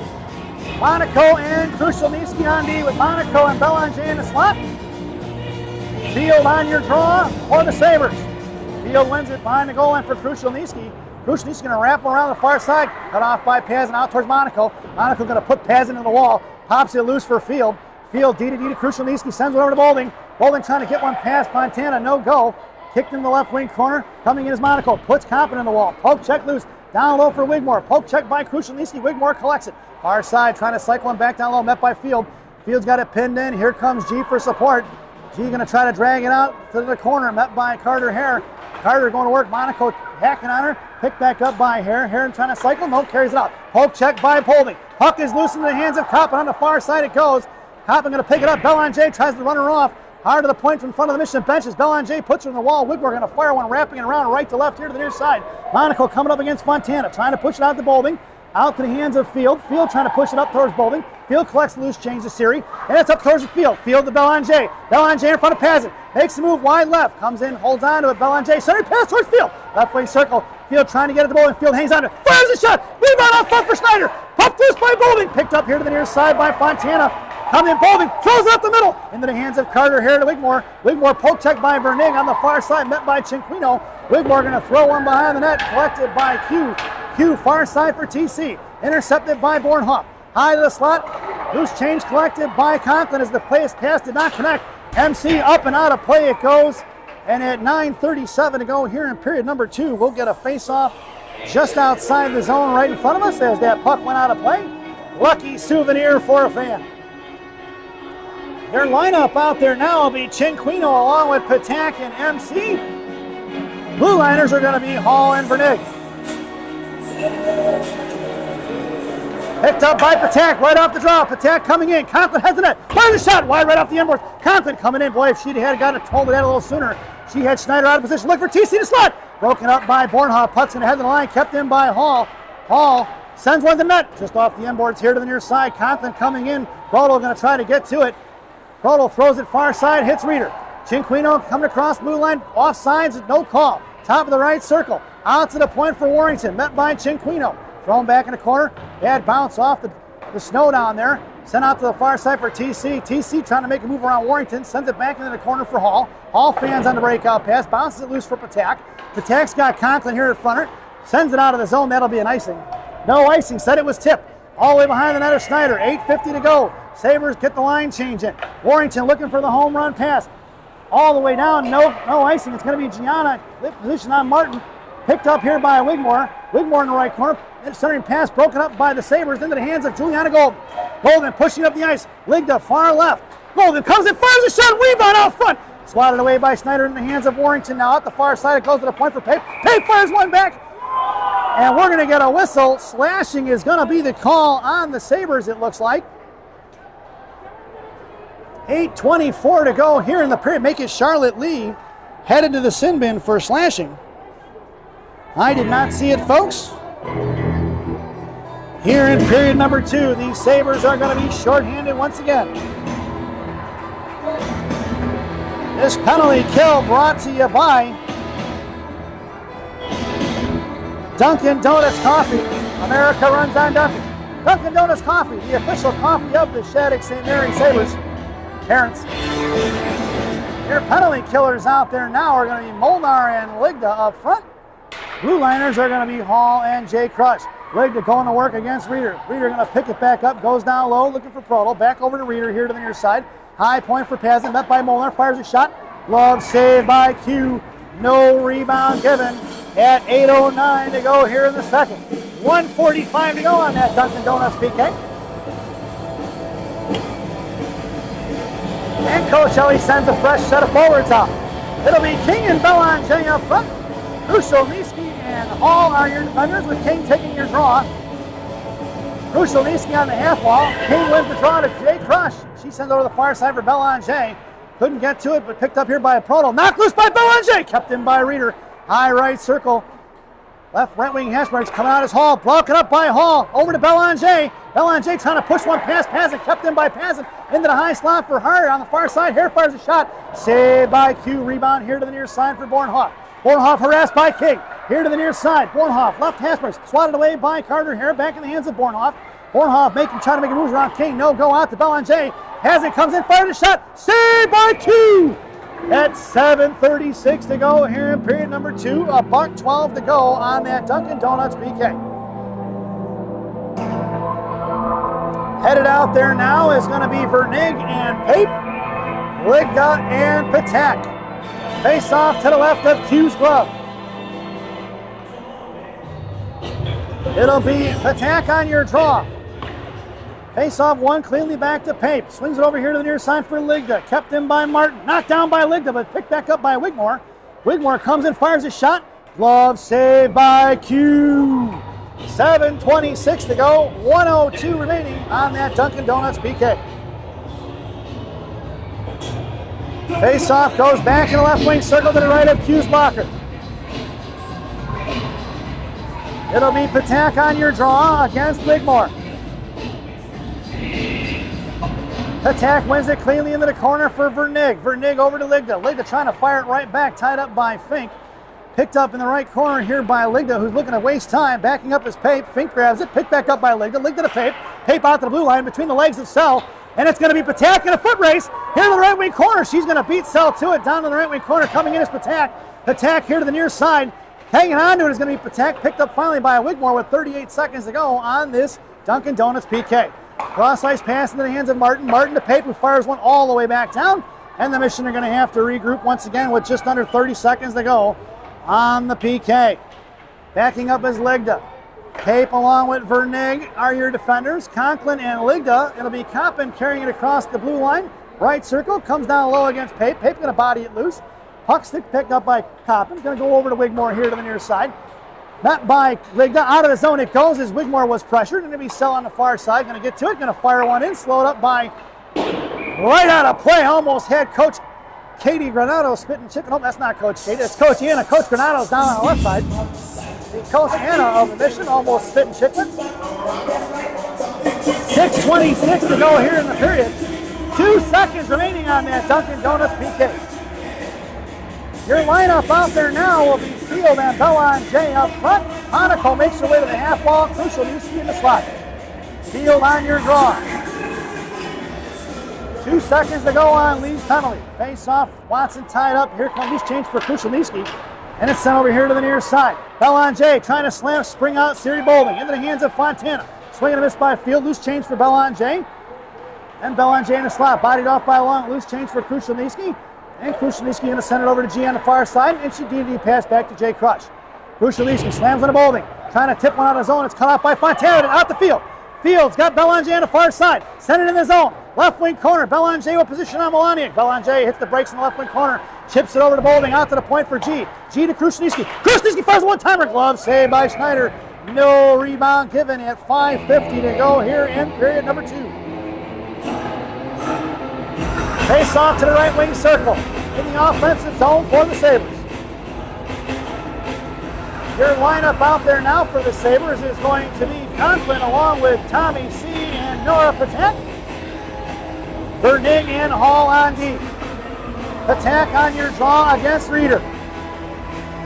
Monaco and Krushelnyski on D with Monaco and Belanger in the slot. Field on your draw for the Sabres. Field wins it behind the goal line for Krushelnyski. Krushelnyski going to wrap around the far side. Cut off by Pazin out towards Monaco. Monaco going to put Pazin into the wall. Pops it loose for Field. Field DDD to Krushelnyski. Sends it over to Boulding. Boulding trying to get one past Fontana. No go. Kicked in the left wing corner. Coming in is Monaco. Puts Compton in the wall. Poke check loose. Down low for Wigmore. Poke check by Krushelnyski. Wigmore collects it. Far side trying to cycle him back down low. Met by Field. Field's got it pinned in. Here comes G for support. G going to try to drag it out to the corner. Met by Carter Hare. Carter going to work. Monaco hacking on her. Picked back up by Hare. Hare trying to cycle. No, carries it out. Poke check by Polding. Puck is loose in the hands of Coppin. On the far side it goes. Coppin going to pick it up. Belanger tries to run her off. Hard to the point from front of the Mission benches. Belanger puts her in the wall. Wigmore going to fire one, wrapping it around right to left here to the near side. Monaco coming up against Fontana. Trying to push it out to Boulding. Out to the hands of Field. Field trying to push it up towards Boulding. Field collects the loose change to Siri. And it's up towards the Field. Field to Belanger. Belanger in front of Pazin. Makes the move wide left. Comes in, holds on to it. Belanger. Center pass towards Field. Left wing circle. Field trying to get at the Boulding. Field hangs on to it. Fires a shot. Rebound off front for Schneider. Pumped loose by Boulding. Picked up here to the near side by Fontana. Coming in, Boulding throws it up the middle. Into the hands of Carter Hare to Wigmore. Wigmore poke check by Vernig on the far side. Met by Cinquino. Wigmore going to throw one behind the net. Collected by Q. Q far side for TC. Intercepted by Bornhoff. High to the slot. Loose change collected by Conklin as the pass did not connect. MC up and out of play it goes. And at 9:37 to go here in period number 2, we'll get a face-off just outside the zone right in front of us as that puck went out of play. Lucky souvenir for a fan. Their lineup out there now will be Cinquino along with Patak and MC. Blue liners are going to be Hall and Vernig. Picked up by Patak right off the draw. Patak coming in. Conklin has the net. Fires a shot wide right off the inboard. Conklin coming in. Boy, if she had got it, told it that a little sooner. She had Schneider out of position. Look for TC to slot. Broken up by Bornhoff. Puck's in the head of the line. Kept in by Hall. Hall Sends one to net. Just off the inboards here to the near side. Conklin coming in. Proto going to try to get to it. Proto throws it far side, hits Reeder. Cinquino coming across blue line. Offsides, no call. Top of the right circle. Out to the point for Warrington. Met by Cinquino. Thrown back in the corner. Bad bounce off the snow down there. Sent out to the far side for TC. TC trying to make a move around Warrington. Sends it back into the corner for Hall. Hall fans on the breakout pass. Bounces it loose for Patak. Patak's got Conklin here at fronter. Sends it out of the zone. That'll be an icing. No icing. Said it was tipped. All the way behind the net of Snyder. 8:50 to go. Sabres get the line change in. Warrington looking for the home run pass. All the way down. No icing. It's going to be Gianna. Position on Martin. Picked up here by Wigmore. Wigmore in the right corner. Centering pass broken up by the Sabres into the hands of Juliana Golden. Golden pushing up the ice. Ligda far left. Golden comes in, fires a shot, rebound out front. Swatted away by Snyder in the hands of Warrington. Now at the far side, it goes to the point for Pape. Pape fires one back. And we're going to get a whistle. Slashing is going to be the call on the Sabres, it looks like. 8:24 to go here in the period. Make it Charlotte Lee headed to the sin bin for slashing. I did not see it, folks. Here in period number 2, these Sabres are going to be shorthanded once again. This penalty kill brought to you by Dunkin' Donuts Coffee. America runs on Dunkin'. Dunkin' Donuts Coffee, the official coffee of the Shattuck St. Mary Sabres. Parents. Your penalty killers out there now are going to be Molnar and Ligda up front. Blue liners are going to be Hall and Jay Crush. Ligda going to work against Reeder. Reeder going to pick it back up, goes down low, looking for Proto. Back over to Reeder here to the near side. High point for Pazin, met by Molnar, fires a shot. Glove saved by Q. No rebound given at 8:09 to go here in the second. 1:45 to go on that Dunkin' Donuts PK. And Coach Ellie sends a fresh set of forwards out. It'll be King and Belanger up front. Krushelnyski and Hall are your defenders, with King taking your draw. Krushelnyski on the half wall. King wins the draw to Jay Crush. She sends over the far side for Belanger. Couldn't get to it, but picked up here by a Proto. Knocked loose by Belanger. Kept in by Reeder. High right circle. Left right wing hash marks coming out as Hall. Broken up by Hall. Over to Belanger. Belanger trying to push one past Pazin. Kept in by Pazin. Into the high slot for Hart on the far side. Hare fires a shot. Saved by Q. Rebound here to the near side for Bornhoff. Bornhoff harassed by King. Here to the near side. Bornhoff left hash marks. Swatted away by Carter Hare. Back in the hands of Bornhoff. Bornhoff trying to make a move around King. No go out to Belanger. Pazin comes in. Fired a shot. Saved by Q. At 7:36 to go here in period number 2, $1:12 to go on that Dunkin' Donuts PK. Headed out there now is going to be Vernig and Pape, Ligda and Patak. Face off to the left of Q's glove. It'll be Patak on your draw. Face off one cleanly back to Pape. Swings it over here to the near side for Ligda. Kept in by Martin. Knocked down by Ligda, but picked back up by Wigmore. Wigmore comes in, fires a shot. Glove saved by Q. 7:26 to go. 1:02 remaining on that Dunkin' Donuts PK. Face off goes back in the left wing circle to the right of Q's blocker. It'll be Patak on your draw against Wigmore. Patak wins it cleanly into the corner for Vernig. Vernig over to Ligda. Ligda trying to fire it right back, tied up by Fink. Picked up in the right corner here by Ligda, who's looking to waste time. Backing up his Pape. Fink grabs it, picked back up by Ligda. Ligda to Pape. Pape out to the blue line between the legs of Sell. And it's going to be Patak in a foot race here to the right wing corner. She's going to beat Sell to it. Down to the right wing corner. Coming in is Patak. Patak here to the near side. Hanging on to it is going to be Patak. Picked up finally by Wigmore with 38 seconds to go on this Dunkin' Donuts PK. Cross ice pass into the hands of Martin. Martin to Pape, who fires one all the way back down. And the Mission are going to have to regroup once again with just under 30 seconds to go on the PK. Backing up is Ligda. Pape along with Vernig are your defenders. Conklin and Ligda. It'll be Coppin carrying it across the blue line. Right circle, comes down low against Pape. Pape going to body it loose. Puck stick picked up by Coppin. Going to go over to Wigmore here to the near side. Met by Ligda. Out of the zone it goes as Wigmore was pressured. And it'll be Sell on the far side. Going to get to it. Going to fire one in. Slowed up by right out of play. Almost had Coach Katie Granado spitting chicken. Oh, that's not Coach Katie. It's Coach Ian. Coach Granado's down on the left side. the Coast Anna of the Mission, almost spitting chicklets. 6:26 to go here in the period. 2 seconds remaining on that Dunkin' Donuts PK. Your lineup out there now will be Field and Bellon-J up front. Monaco makes her way to the half wall. Crucial Niski in the slot. Field on your draw. 2 seconds to go on Lee's penalty. Face off, Watson tied up. Here comes loose change for Crucial Niski. And it's sent over here to the near side. Bellon-J trying to slam, spring out, Siri Bowling into the hands of Fontana. Swing and a miss by Field, loose change for Bellon-J. And Bellon-J in the slot, bodied off by Long, loose change for Crucial Niski. And Crucial Niski going to send it over to G on the far side, and she DD pass back to Jay Crush. Crucial Niski slams on the Bowling, trying to tip one out of zone. It's cut off by Fontana, out the field. Fields got Bellon-J on the far side, send it in the zone. Left wing corner, Bellon-J with position on Melaniak. Bellon-J hits the brakes in the left wing corner, chips it over to Bowling, out to the point for G. G to Crucial Niski. Crucial Niski fires a one-timer, glove saved by Schneider. No rebound given at 5:50 to go here in period number 2. Face off to the right wing circle in the offensive zone for the Sabres. Your lineup out there now for the Sabres is going to be Conklin along with Tommy C. and Nora Patek. Vernig and Hall on D. Patek on your draw against Reeder.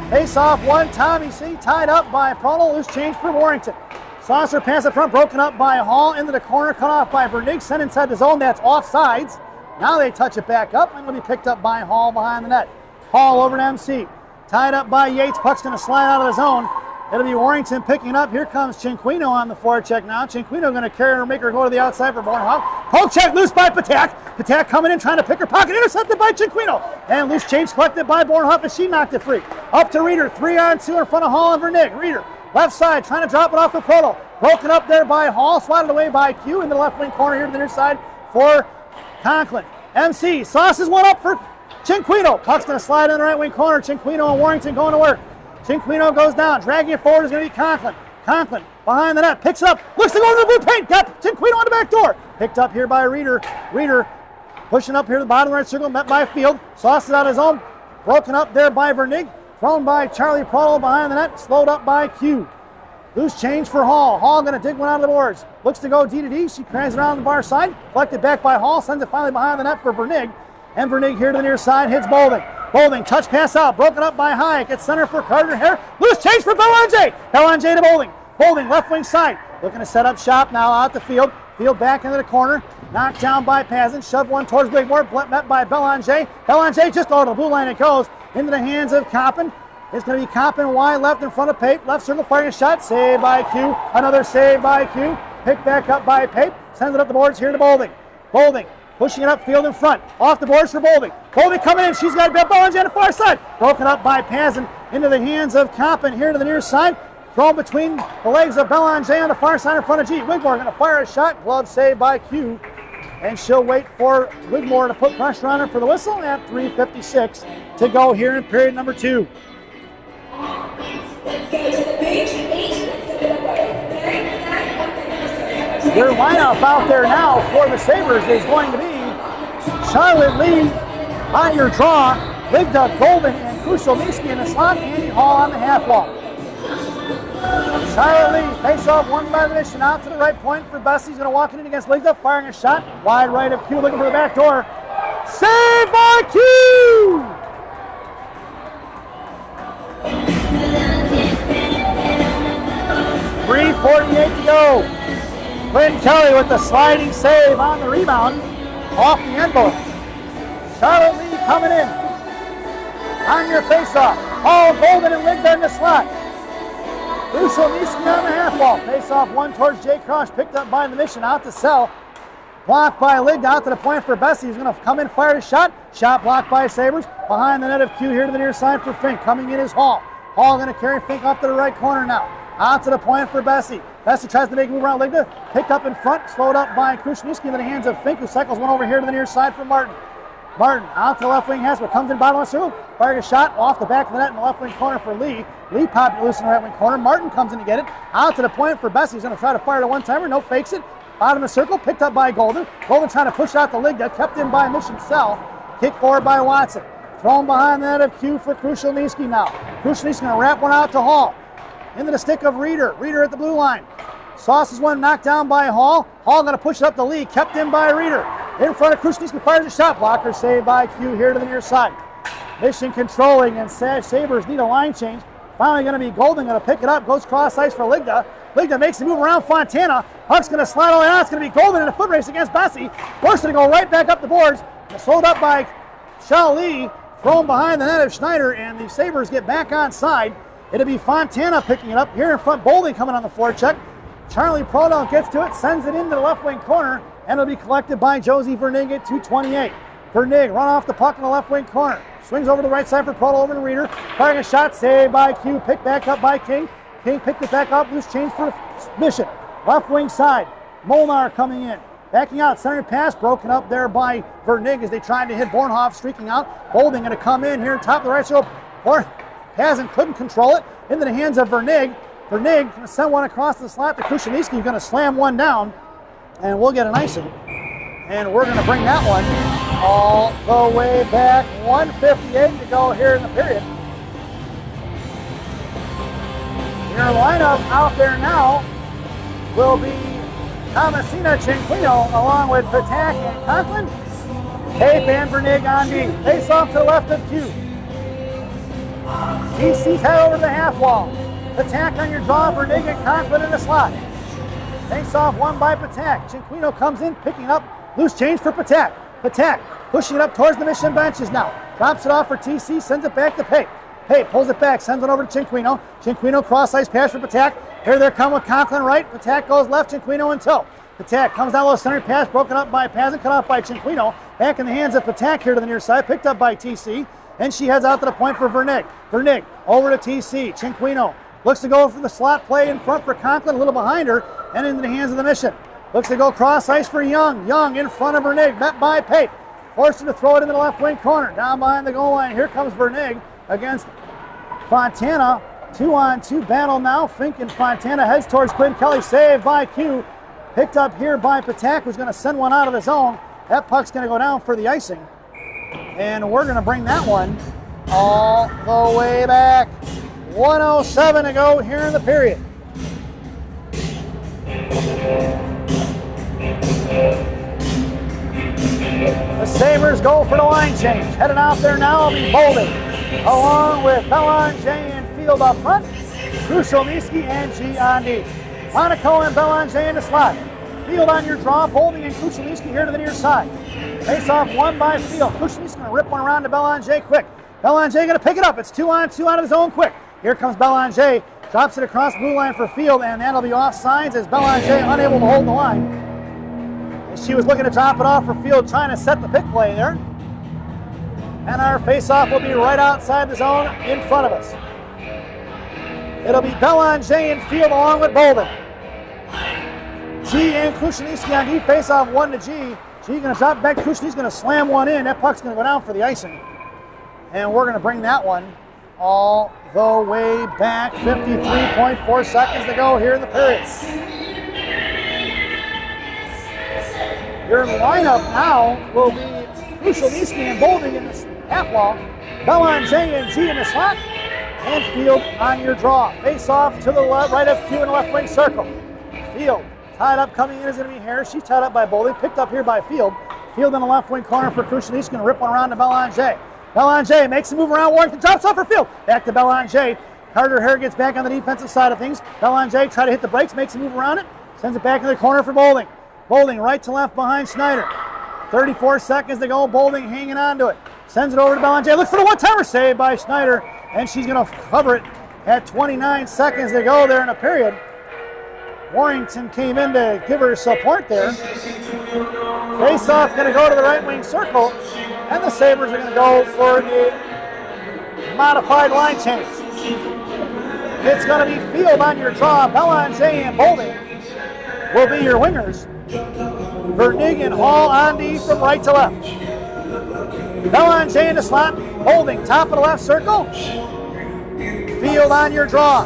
Face off one, Tommy C. tied up by Prono, loose change for Warrington. Saucer pass up front, broken up by Hall into the corner, cut off by Vernig, sent inside the zone, that's offsides. Now they touch it back up, and it'll be picked up by Hall behind the net. Hall over to MC. Tied up by Yates. Puck's going to slide out of the zone. It'll be Warrington picking it up. Here comes Cinquino on the forecheck now. Cinquino going to carry her, make her go to the outside for Bornhoff. Poke check loose by Patak. Patak coming in, trying to pick her pocket. Intercepted by Cinquino. And loose change collected by Bornhoff as she knocked it free. Up to Reeder. 3-on-2 in front of Hall and Vernig. Reeder, left side, trying to drop it off for Proto. Broken up there by Hall. Swatted away by Q in the left wing corner here to the near side for Conklin. MC sauces one up for Cinquino. Puck's going to slide in the right wing corner. Cinquino and Warrington going to work. Cinquino goes down. Dragging it forward is going to be Conklin. Conklin behind the net. Picks it up. Looks to go into the blue paint. Got Cinquino on the back door. Picked up here by Reeder. Reeder pushing up here to the bottom right circle. Met by Field. Sauces out his own. Broken up there by Vernig. Thrown by Charlie Proto behind the net. Slowed up by Q. Loose change for Hall. Hall going to dig one out of the boards. Looks to go D to D. She cranks it around the far side. Collected back by Hall. Sends it finally behind the net for Vernig. And Vernig here to the near side. Hits Boulding. Boulding, touch pass out. Broken up by Hayek. It's center for Carter Hare. Loose change for Bellon-J. Bellon-J to Boulding. Boulding, left wing side. Looking to set up shop now out the field. Field back into the corner. Knocked down by Pazin. Shoved one towards Wigmore. Met by Bellon-J. Bellon-J just over the blue line it goes. Into the hands of Coppin. It's going to be Coppin wide left in front of Pape. Left circle firing a shot. Saved by Q. Another save by Q. Picked back up by Pape. Sends it up the boards here to Boulding. Boulding pushing it upfield in front. Off the boards for Boulding. Boulding coming in. She's got Bellon-J on the far side. Broken up by Pazin into the hands of Coppin here to the near side. Thrown between the legs of Bellon-J on the far side in front of G. Wigmore going to fire a shot. Glove saved by Q. And she'll wait for Wigmore to put pressure on her for the whistle at 3:56 to go here in period number 2. Their lineup out there now for the Sabres is going to be Charlotte Lee on your draw, Ligda Golden and Crucial Niski in the slot, Andy Hall on the half wall. Charlotte Lee face off one by the Mission out to the right point for Bessie. He's going to walk in against Ligda, firing a shot wide right of Q, looking for the back door. Save by Q! .348 to go. Quinn Kelly with the sliding save on the rebound off the end board. Charlotte Lee coming in on your faceoff. Hall, Golden, and Ligda in the slot. Crucial Niski on the half wall. Faceoff one towards Jay Crush, picked up by the Mission out to Sell. Blocked by Ligda out to the point for Bessie. He's going to come in, fire a shot. Shot blocked by Sabres. Behind the net of Q here to the near side for Fink. Coming in is Hall. Hall going to carry Fink off to the right corner now. Out to the point for Bessie. Bessie tries to make a move around Ligda. Picked up in front, slowed up by Krushnitsky into the hands of Fink, who cycles one over here to the near side for Martin. Martin out to the left wing Hasbro, comes in bottom of the circle, firing a shot off the back of the net in the left wing corner for Lee. Lee popped it loose in the right wing corner. Martin comes in to get it. Out to the point for Bessie. He's going to try to fire the one-timer. No, fakes it. Bottom of the circle, picked up by Golden. Golden trying to push out the Ligda, kept in by Mission Cell. Kick forward by Watson. Thrown behind the net of Q for Krushelnyski now. Krushelnyski going to wrap one out to Hall. into the stick of Reeder. Reeder at the blue line. Sauces one knocked down by Hall. Hall going to push it up the lead, kept in by Reeder. In front of Krusniewski, fires a shot. Blocker saved by Q here to the near side. Mission controlling, and Sabres need a line change. Finally going to be Golden, going to pick it up, goes cross ice for Ligda. Ligda makes the move around Fontana. Huck's going to slide all the way out. It's going to be Golden in a foot race against Bessie. Forced to go right back up the boards. Slowed up by Shao Li, thrown behind the net of Schneider, and the Sabres get back on side. It'll be Fontana picking it up. Here in front, Bolding coming on the forecheck. Charlie Prodell gets to it, sends it into the left wing corner, and it'll be collected by Josie Vernig at 2:28. Vernig run off the puck in the left wing corner. Swings over to the right side for Prodell over to Reeder. Firing a shot, saved by Q, picked back up by King. King picked it back up, loose change for Mission. Left wing side, Molnar coming in. Backing out, center pass broken up there by Vernig as they tried to hit Bornhoff, streaking out. Bolding going to come in here, top of the right shoulder. Hazen couldn't control it. Into the hands of Vernig. Vernig going to send one across the slot to Kushaniski, going to slam one down, and we'll get an icing. And we're going to bring that one all the way back. 1:58 to go here in the period. Your lineup out there now will be Tomasina Cinquino along with Patak and Conklin. Cape and Vernig on D. Face off to the left of Q. TC's head over the half wall. Patak on your draw, Vernig and Conklin in the slot. Face off one by Patak. Cinquino comes in, picking up loose change for Patak. Patak pushing it up towards the Mission benches now. Drops it off for TC, sends it back to Pape. Pape pulls it back, sends it over to Cinquino. Cinquino cross ice pass for Patak. Here they come with Conklin right. Patak goes left, Cinquino in tow. Patak comes down low, center pass broken up by Pazin, cut off by Cinquino. Back in the hands of Patak here to the near side, picked up by TC. And she heads out to the point for Vernig. Vernig over to TC. Cinquino looks to go for the slot play in front for Conklin, a little behind her, and into the hands of the Mission. Looks to go cross ice for Young. Young in front of Vernig, met by Pape. Forced to throw it into the left wing corner. Down behind the goal line. Here comes Vernig against Fontana. 2-on-2 battle now. Fink and Fontana heads towards Quinn Kelly. Saved by Q. Picked up here by Patak, who's going to send one out of the zone. That puck's going to go down for the icing. And we're going to bring that one all the way back. 1:07 to go here in the period. The Sabres go for the line change. Headed out there now will be Bolding, along with Belanger and Field up front. Krushelnyski and G on D. Monaco and Belanger in the slot. Field on your draw. Bolding and Krushelnyski here to the near side. Face off one by Field. Krushelnyski going to rip one around to Belanger quick. Belanger going to pick it up. It's 2-on-2 out of the zone quick. Here comes Belanger. Drops it across the blue line for Field, and that'll be offsides as Belanger unable to hold the line. As she was looking to drop it off for Field, trying to set the pick play there. And our face-off will be right outside the zone in front of us. It'll be Belanger and Field along with Bolding. G and Krushelnyski on D, face-off 1 to G. G going to drop back. Krushelnyski's going to slam one in. That puck's going to go down for the icing. And we're going to bring that one all the way back. 53.4 seconds to go here in the period. Your lineup now will be Krushelnyski and Bolding in the half wall, Belanger and G in the slot, and Field on your draw. Face off to the right of Q in the left wing circle. Field tied up, coming in is going to be Harris. She's tied up by Bolding, picked up here by Field. Field in the left wing corner for Krushelnyski, going to rip one around to Belanger. Belanger makes a move around Warrington, drops off for Field. Back to Belanger. Carter Hare gets back on the defensive side of things. Belanger try to hit the brakes, makes a move around it, sends it back in the corner for Bolding. Bolding right to left behind Schneider. 34 seconds to go. Bolding hanging on to it. Sends it over to Belanger. Looks for the one-timer, saved by Schneider, and she's going to cover it at 29 seconds to go there in a period. Warrington came in to give her support there. Face-off going to go to the right wing circle, and the Sabres are going to go for a modified line change. It's going to be Field on your draw. Belanger and Bolding will be your wingers. Vernig and Hall on D from right to left. Belanger in the slot. Bolding top of the left circle. Field on your draw.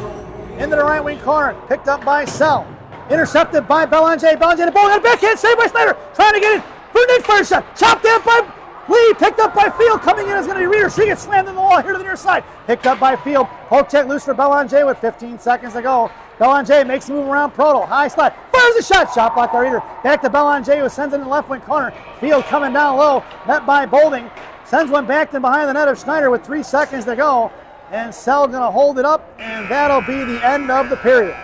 Into the right wing corner. Picked up by Sell. Intercepted by Belanger. Belanger to Bolding. Backhand save by Snyder. Trying to get it. Vernig first shot. Chopped in by Lee. lead. Picked up by Field. Coming in is going to be Reeder. She gets slammed in the wall here to the near side. Picked up by Field. Poke check loose for Belanger with 15 seconds to go. Belanger makes a move around Proto. High slot. Fires a shot. Shot blocked by Reeder. Back to Belanger who sends it in the left wing corner. Field coming down low. Met by Bolding. Sends one back to behind the net of Schneider with 3 seconds to go. And Sell going to hold it up, and that'll be the end of the period.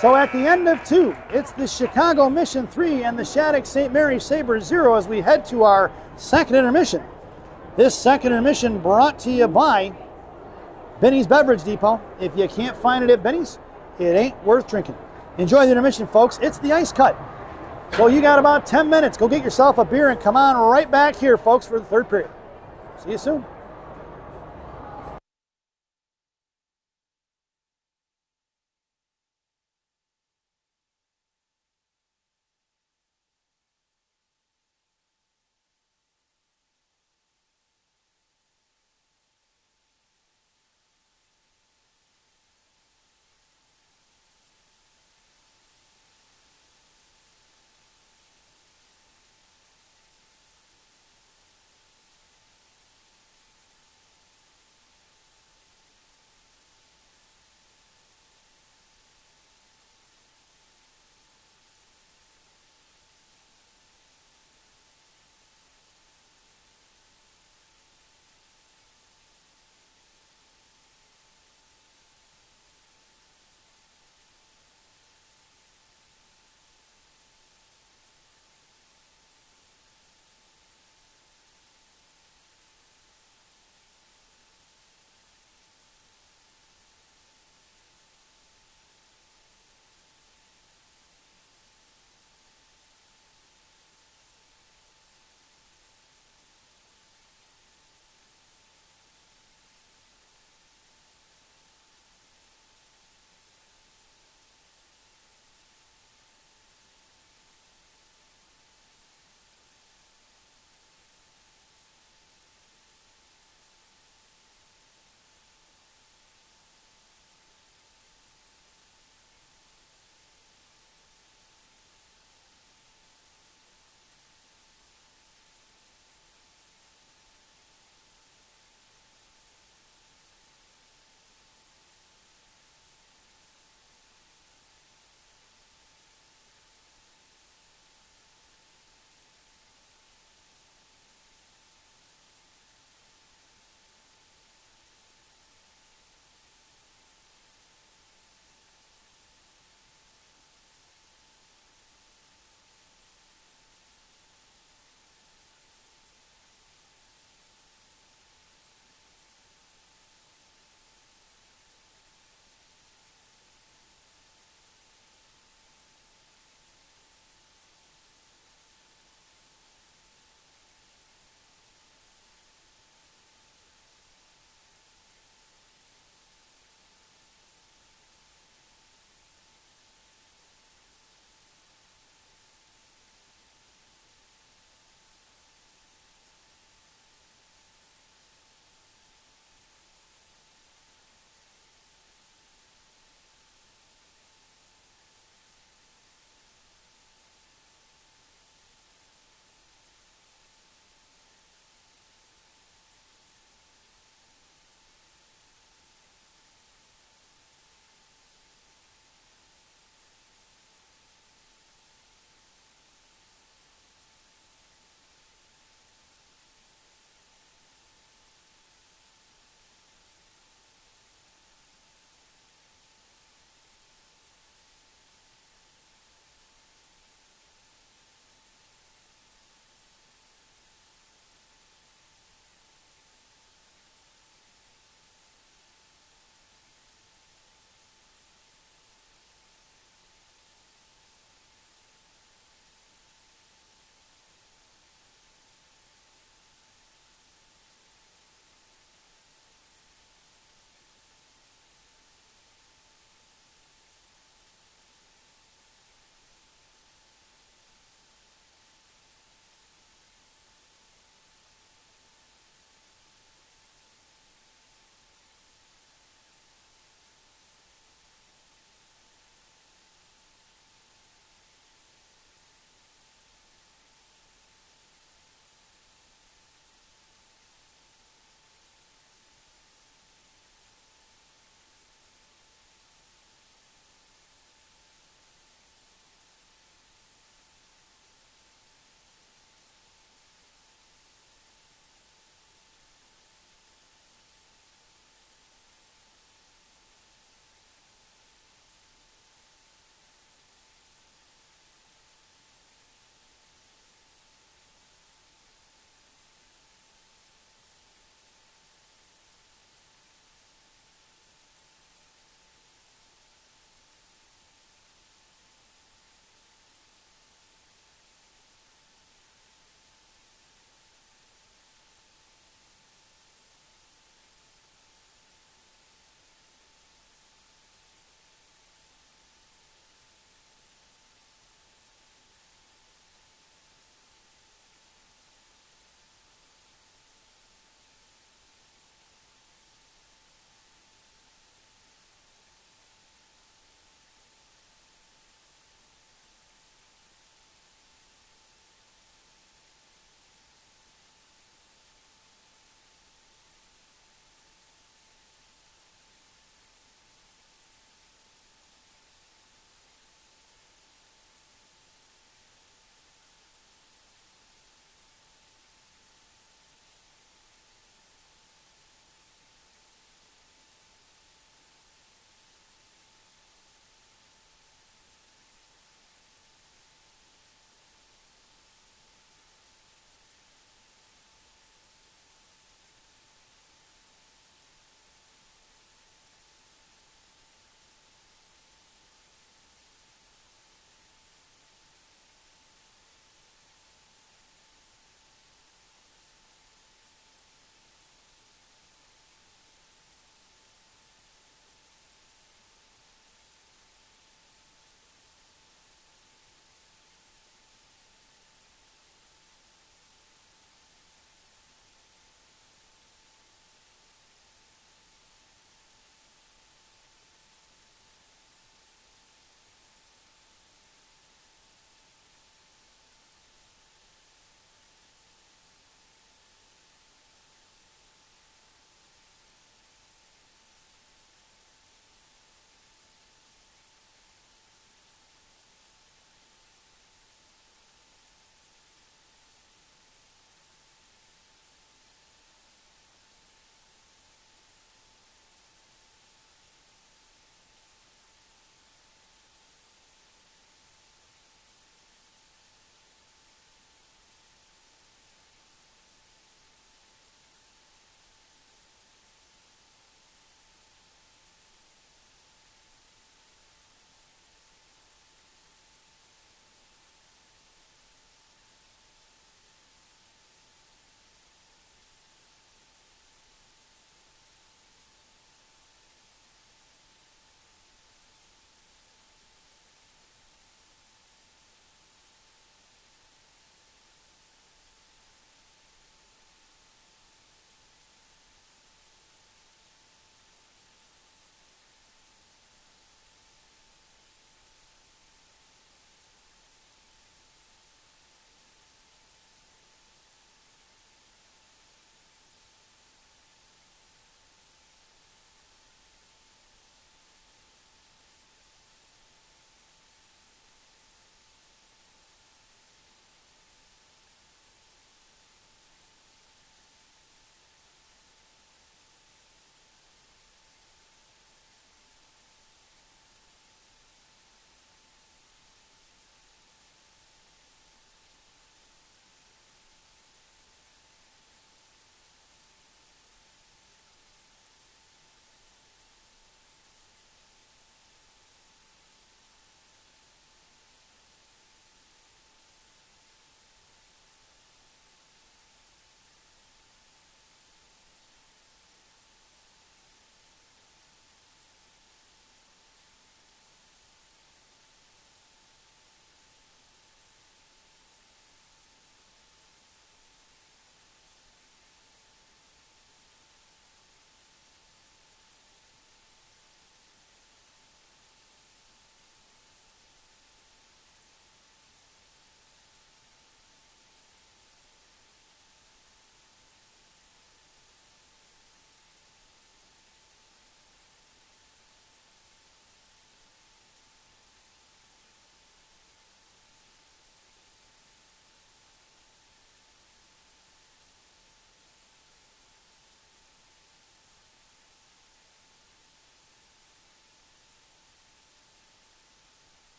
So at the end of 2, it's the Chicago Mission 3 and the Shattuck St. Mary Sabres 0 as we head to our second intermission. This second intermission brought to you by Benny's Beverage Depot. If you can't find it at Benny's, it ain't worth drinking. Enjoy the intermission, folks. It's the ice cut. So you got about 10 minutes. Go get yourself a beer and come on right back here, folks, for the third period. See you soon.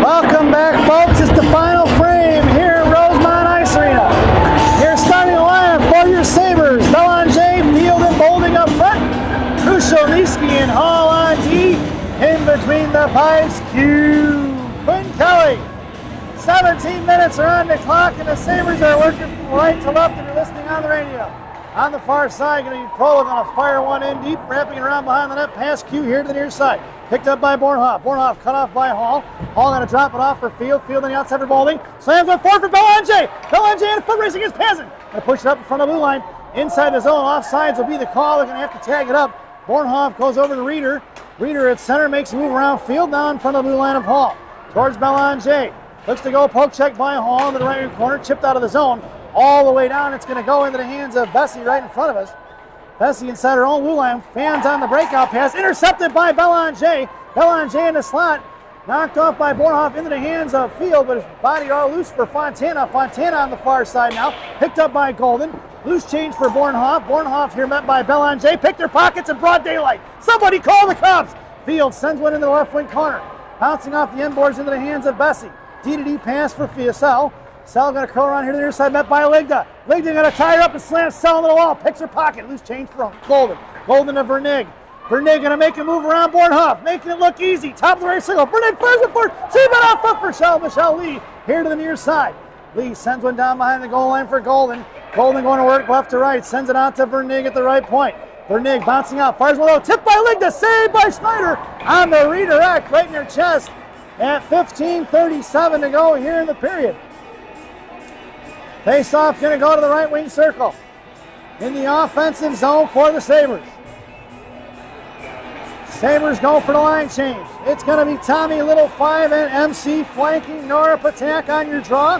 Welcome back, folks. It's the final frame here at Rosemont Ice Arena. Your starting lineup for your Sabres: Belanger, Field, and Bolding up front. Krushelnyski and Hall on D. In between the pipes, Q. Quinn Kelly. 17 minutes are on the clock, and the Sabres are working from right to left, and you're listening on the radio. On the far side, going to be Prolo going to fire one in deep, wrapping it around behind the net, past Q here to the near side. Picked up by Bornhoff. Bornhoff cut off by Hall. Hall going to drop it off for Field. Field on the outside for Bolding. Slams on forward for Belanger. Belanger in a foot race against Pazin. Going to push it up in front of the blue line. Inside the zone, offsides will be the call. They're going to have to tag it up. Bornhoff goes over to Reeder. Reeder at center makes a move around Field, now in front of the blue line of Hall. Towards Belanger. Looks to go poke check by Hall in the right corner. Chipped out of the zone. All the way down. It's going to go into the hands of Bessie right in front of us. Bessie inside her own blue line. Fans on the breakout pass. Intercepted by Belanger. Belanger in the slot. Knocked off by Bornhoff into the hands of Field, but his body all loose for Fontana. Fontana on the far side now. Picked up by Golden. Loose change for Bornhoff. Bornhoff here met by Belanger. Picked their pockets in broad daylight. Somebody call the cops. Field sends one into the left wing corner. Bouncing off the end boards into the hands of Bessie. D-to-D pass for Sell. Sell going to curl around here to the near side, met by Ligda. Ligda going to tie her up and slam Sell into the wall. Picks her pocket. Loose change from Golden. Golden to Vernig. Vernig going to make a move around Bornhoff, making it look easy. Top of the right circle. Vernig fires it forward. See but off foot for Michelle Lee here to the near side. Lee sends one down behind the goal line for Golden. Golden going to work left to right. Sends it out to Vernig at the right point. Vernig bouncing out. Fires one low. Tipped by Ligda. Saved by Schneider on the redirect right in your chest at 15:37 to go here in the period. Face-off going to go to the right wing circle. In the offensive zone for the Sabres. Sabres go for the line change. It's going to be Tommy Little 5 and MC flanking Nora Patak on your draw.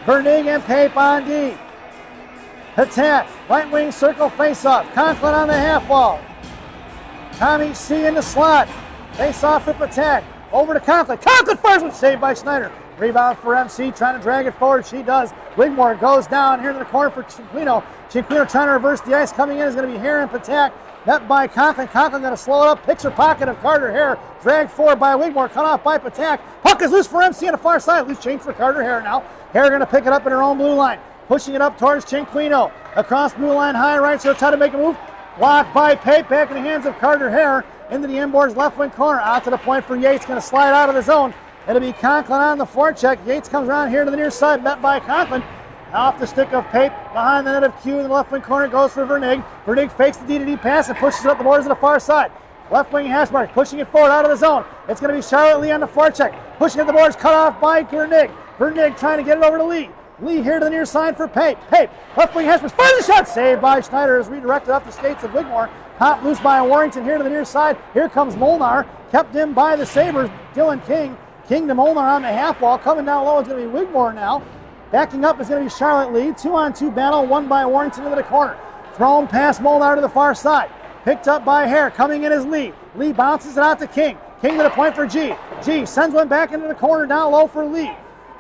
Vernig and Pape on D. Patak, right wing circle face-off. Conklin on the half wall. Tommy C in the slot. Face-off for Patak. Over to Conklin. Conklin fires one, saved by Schneider. Rebound for MC, trying to drag it forward. She does. Wigmore goes down here to the corner for Cinquino. Cinquino trying to reverse the ice. Coming in is going to be Hare and Patak. Met by Conklin. Conklin going to slow it up. Picks her pocket of Carter Hare. Dragged forward by Wigmore. Cut off by Patak. Puck is loose for MC on the far side. Loose change for Carter Hare now. Hare going to pick it up in her own blue line. Pushing it up towards Cinquino. Across blue line, high right. She'll try to make a move. Blocked by Pape. Back in the hands of Carter Hare. Into the inboards left wing corner. Out to the point for Yates. Going to slide out of the zone. It'll be Conklin on the forecheck. Yates comes around here to the near side, met by Conklin. Off the stick of Pape, behind the net of Q in the left wing corner, goes for Vernig. Vernig fakes the D-to-D pass and pushes it up the boards to the far side. Left wing hash mark, pushing it forward out of the zone. It's going to be Charlotte Lee on the forecheck. Pushing at the boards, cut off by Vernig. Vernig trying to get it over to Lee. Lee here to the near side for Pape. Pape, left wing hash mark, fires the shot, saved by Schneider, is redirected off the skates of Wigmore. Pop loose by Warrington here to the near side. Here comes Molnar, kept in by the Sabres. Dylan King. King to Molnar on the half wall. Coming down low is going to be Wigmore now. Backing up is going to be Charlotte Lee. 2-on-2 battle, won by Warrington into the corner. Thrown past Molnar to the far side. Picked up by Hare. Coming in is Lee. Lee bounces it out to King. King to the point for G. G sends one back into the corner down low for Lee.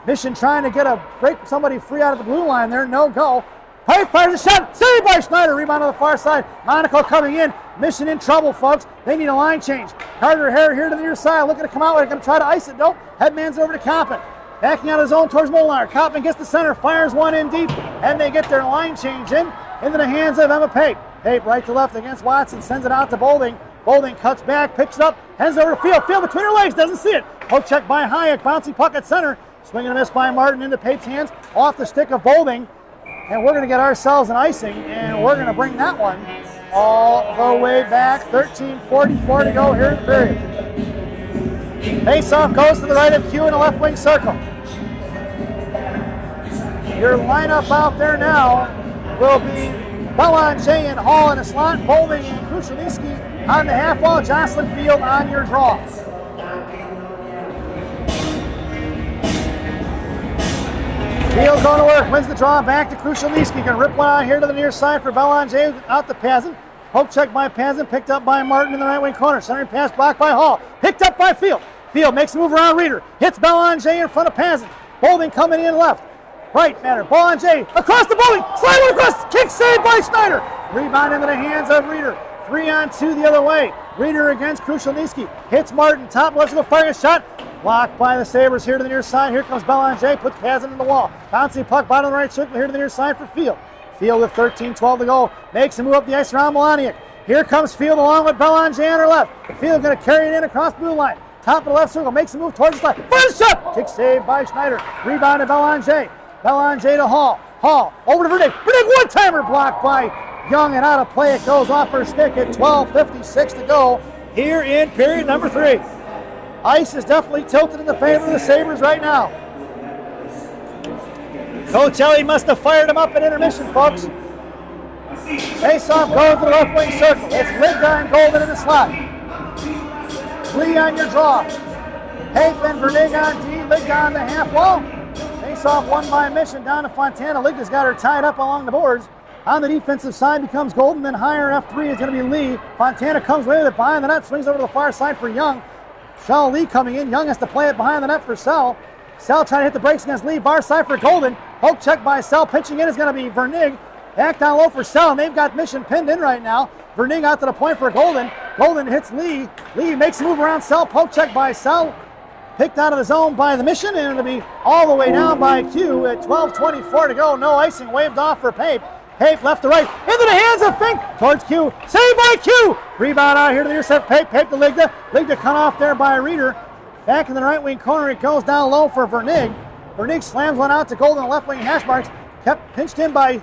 Mission trying to break somebody free out of the blue line there. No go. Pipe fires a shot. Saved by Schneider. Rebound on the far side. Monaco coming in. Mission in trouble, folks. They need a line change. Carter Hare here to the near side. Looking to come out. They're going to try to ice it. Nope. Headman's over to Coppin. Backing out of his own towards Molnar. Coppin gets the center. Fires one in deep. And they get their line change in. Into the hands of Emma Pape. Pape right to left against Watson. Sends it out to Bolding. Bolding cuts back. Picks it up. Heads over to Field. Field between her legs. Doesn't see it. Poke check by Hayek. Bouncing puck at center. Swing and a miss by Martin into Pape's hands. Off the stick of Bolding. And we're going to get ourselves an icing, and we're going to bring that one all the way back. 13:44 to go here in the period. Face-off goes to the right of Q in the left wing circle. Your lineup out there now will be Belanger and Hall in the slot, Bolding and Krushelnyski on the half wall, Jocelyn Field on your draw. Field going to work, wins the draw, back to Krushelnyski. Going to rip one out here to the near side for Belanger, out to Pazin. Poke check by Pazin, picked up by Martin in the right wing corner. Centering pass blocked by Hall, picked up by Field. Field makes a move around Reeder, hits Belanger in front of Pazin. Bolding coming in left. Right, matter. Belanger across the Bolding, slide one across, kick saved by Schneider. Rebound into the hands of Reeder. 3-on-2 the other way. Reeder against Krushelnyski. Hits Martin, top left, go firing a shot. Blocked by the Sabres here to the near side. Here comes Belanger, puts pads into the wall. Bouncing puck, bottom of the right circle here to the near side for Field. Field with 13-12 to go. Makes a move up the ice around Melaniuk. Here comes Field along with Belanger on her left. Field going to carry it in across the blue line. Top of the left circle, makes a move towards the side. First shot! Kick save by Schneider. Rebound to Belanger. Belanger to Hall. Hall over to Vernick. Vernick one-timer blocked by Young and out of play. It goes off her stick at 12:56 to go here in period number 3. Ice is definitely tilted in the favor of the Sabres right now. Coach Ellie must have fired him up at intermission, folks. Face-off goes to the left wing circle. It's Ligda and Golden in the slot. Lee on your draw. Pape and Vernig on D. Ligda on the half wall. Face-off won by Mission down to Fontana. Ligda's got her tied up along the boards. On the defensive side becomes Golden, then higher F3 is going to be Lee. Fontana comes away with it behind the net, swings over to the far side for Young. Shell Lee coming in. Young has to play it behind the net for Sell. Sell trying to hit the brakes against Lee. Bar side for Golden. Poke check by Sell. Pitching in is going to be Vernig. Back down low for Sell, and they've got Mission pinned in right now. Vernig out to the point for Golden. Golden hits Lee. Lee makes a move around Sell. Poke check by Sell. Picked out of the zone by the Mission, and it'll be all the way down by Q at 12:24 to go. No icing, waved off for Pape. Pape left to right, into the hands of Fink, towards Q, saved by Q. Rebound out here to the near side, Pape to Ligda. Ligda cut off there by Reeder. Back in the right wing corner, it goes down low for Vernig. Vernig slams one out to Golden, left wing hash marks. Kept pinched in by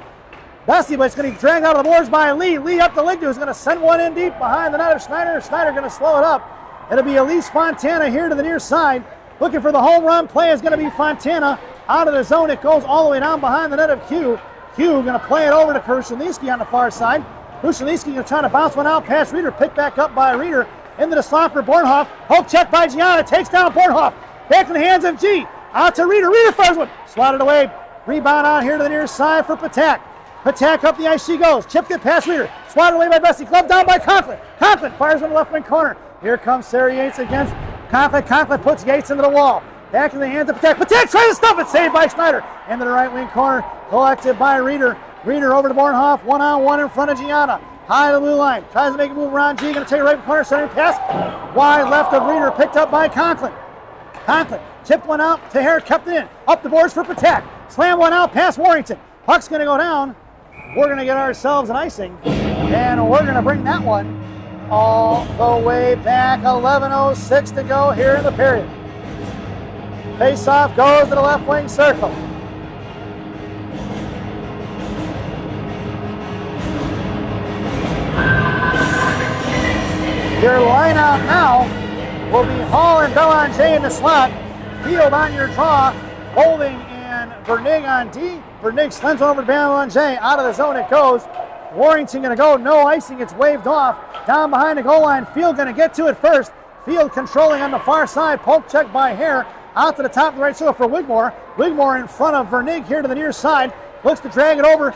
Bessie, but it's going to be dragged out of the boards by Lee. Lee up to Ligda, who's going to send one in deep behind the net of Schneider. Schneider going to slow it up. It'll be Elise Fontana here to the near side. Looking for the home run play is going to be Fontana. Out of the zone, it goes all the way down behind the net of Q. Q going to play it over to Krushelnyski on the far side. Krushelnyski going to try to bounce one out past Reeder. Picked back up by Reeder. Into the slot for Bornhoff. Poke check by Gianna. Takes down Bornhoff. Back in the hands of G. Out to Reeder. Reeder fires one. Slotted away. Rebound out here to the near side for Patak. Patak up the ice she goes. Chipped it past Reeder. Swatted away by Bessie. Glove down by Conklin. Conklin fires on the left wing corner. Here comes Sarah Yates against Conklin. Conklin puts Yates into the wall. Back in the hands of Patak. Patak tries to stuff it. Saved by Schneider. Into the right wing corner. Collected by Reeder. Reeder over to Bornhoff. One-on-one in front of Gianna. High to the blue line. Tries to make a move around G. Going to take a right corner. Centering pass. Wide left of Reeder. Picked up by Conklin. Conklin chipped one out to Hare. Kept it in. Up the boards for Patak. Slam one out past Warrington. Puck's going to go down. We're going to get ourselves an icing. And we're going to bring that one all the way back. 11:06 to go here in the period. Face-off goes to the left wing circle. Your line-out now will be Hall and Belanger in the slot. Field on your draw. Holding and Vernig on D. Vernig slams one over to Belanger. Out of the zone it goes. Warrington going to go. No icing. It's waved off. Down behind the goal line. Field going to get to it first. Field controlling on the far side. Poke check by Hare. Out to the top of the right circle for Wigmore. Wigmore in front of Vernig here to the near side. Looks to drag it over.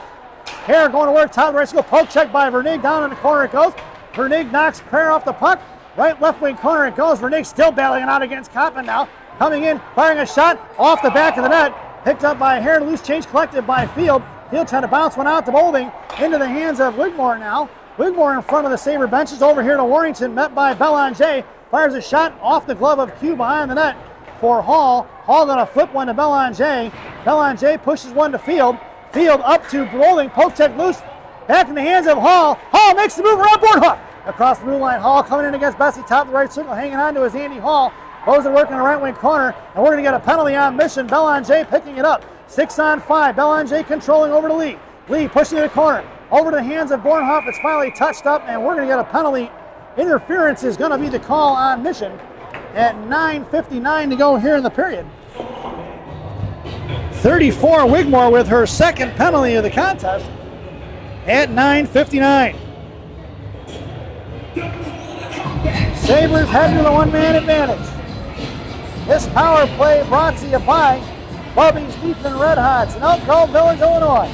Hare going to work top of the right circle. Poke check by Vernig. Down in the corner it goes. Vernig knocks Prayer off the puck. Right left wing corner it goes. Vernig still battling it out against Koppen now. Coming in, firing a shot off the back of the net. Picked up by Hare. Loose change collected by Field. Field trying to bounce one out to Boulding. Into the hands of Wigmore now. Wigmore in front of the Sabre benches. Over here to Warrington. Met by Belanger. Fires a shot off the glove of Q behind the net for Hall. Hall going to flip one to Belanger. Belanger pushes one to Field. Field up to Boulding. Poke check loose. Back in the hands of Hall. Hall makes the move around Bornhoff. Across the blue line. Hall coming in against Bessie. Top of the right circle. Hanging on to his Andy Hall. Goes to work in the right wing corner. And we're going to get a penalty on Mission. Belanger picking it up. 6-on-5. Belanger controlling over to Lee. Lee pushing to the corner. Over to the hands of Bornhoff. It's finally touched up. And we're going to get a penalty. Interference is going to be the call on Mission. At 9:59 to go here in the period. 34 Wigmore with her second penalty of the contest at 9:59. Sabres heading to the one-man advantage. This power play brought to you by Bubby's Beef and Red Hots in Elk Grove Village, Illinois.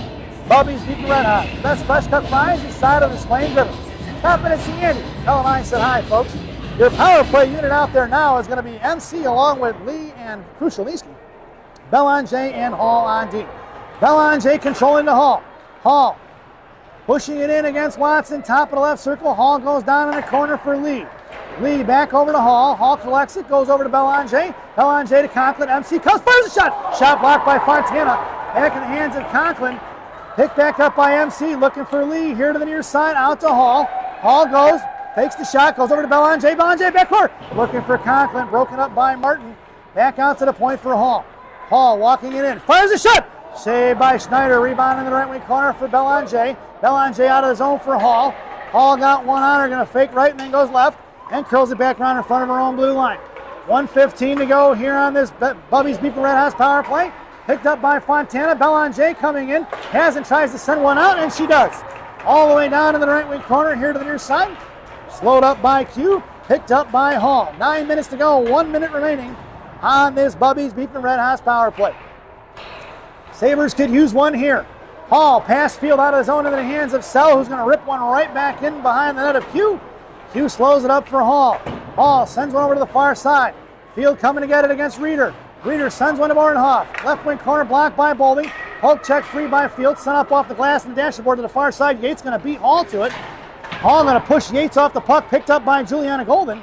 Bubby's Beef and Red Hots, the best fresh cut fries east side of the Plains River. Stop in and see Andy. Tell him I said hi, folks. Your power play unit out there now is going to be MC along with Lee and Krushelnyski. Belanger and Hall on D. Belanger controlling the Hall. Hall pushing it in against Watson. Top of the left circle. Hall goes down in the corner for Lee. Lee back over to Hall. Hall collects it, goes over to Belanger. Belanger to Conklin. MC comes, fires a shot. Shot blocked by Fontana. Back in the hands of Conklin. Picked back up by MC, looking for Lee. Here to the near side, out to Hall. Hall goes, fakes the shot, goes over to Belanger. Belanger backcourt. Looking for Conklin, broken up by Martin. Back out to the point for Hall. Hall walking it in, fires a shot. Saved by Schneider, rebound in the right wing corner for Belanger. Belanger out of the zone for Hall. Hall got one on her, going to fake right and then goes left and curls it back around in front of her own blue line. 1:15 to go here on this Bubby's Beef and Red House power play. Picked up by Fontana. Belanger coming in, has and tries to send one out, and she does. All the way down in the right wing corner here to the near side. Slowed up by Q, picked up by Hall. 9 minutes to go, 1 minute remaining on this Bubby's Beef and Red House power play. Sabres could use one here. Hall, pass field out of the zone into the hands of Sell, who's going to rip one right back in behind the net of Q. Q slows it up for Hall. Hall sends one over to the far side. Field coming to get it against Reeder. Reeder sends one to Bornhoff. Left wing corner blocked by Bowlby. Poke check free by Field. Sent up off the glass and dashboard to the far side. Yates going to beat Hall to it. Hall going to push Yates off the puck. Picked up by Juliana Golden.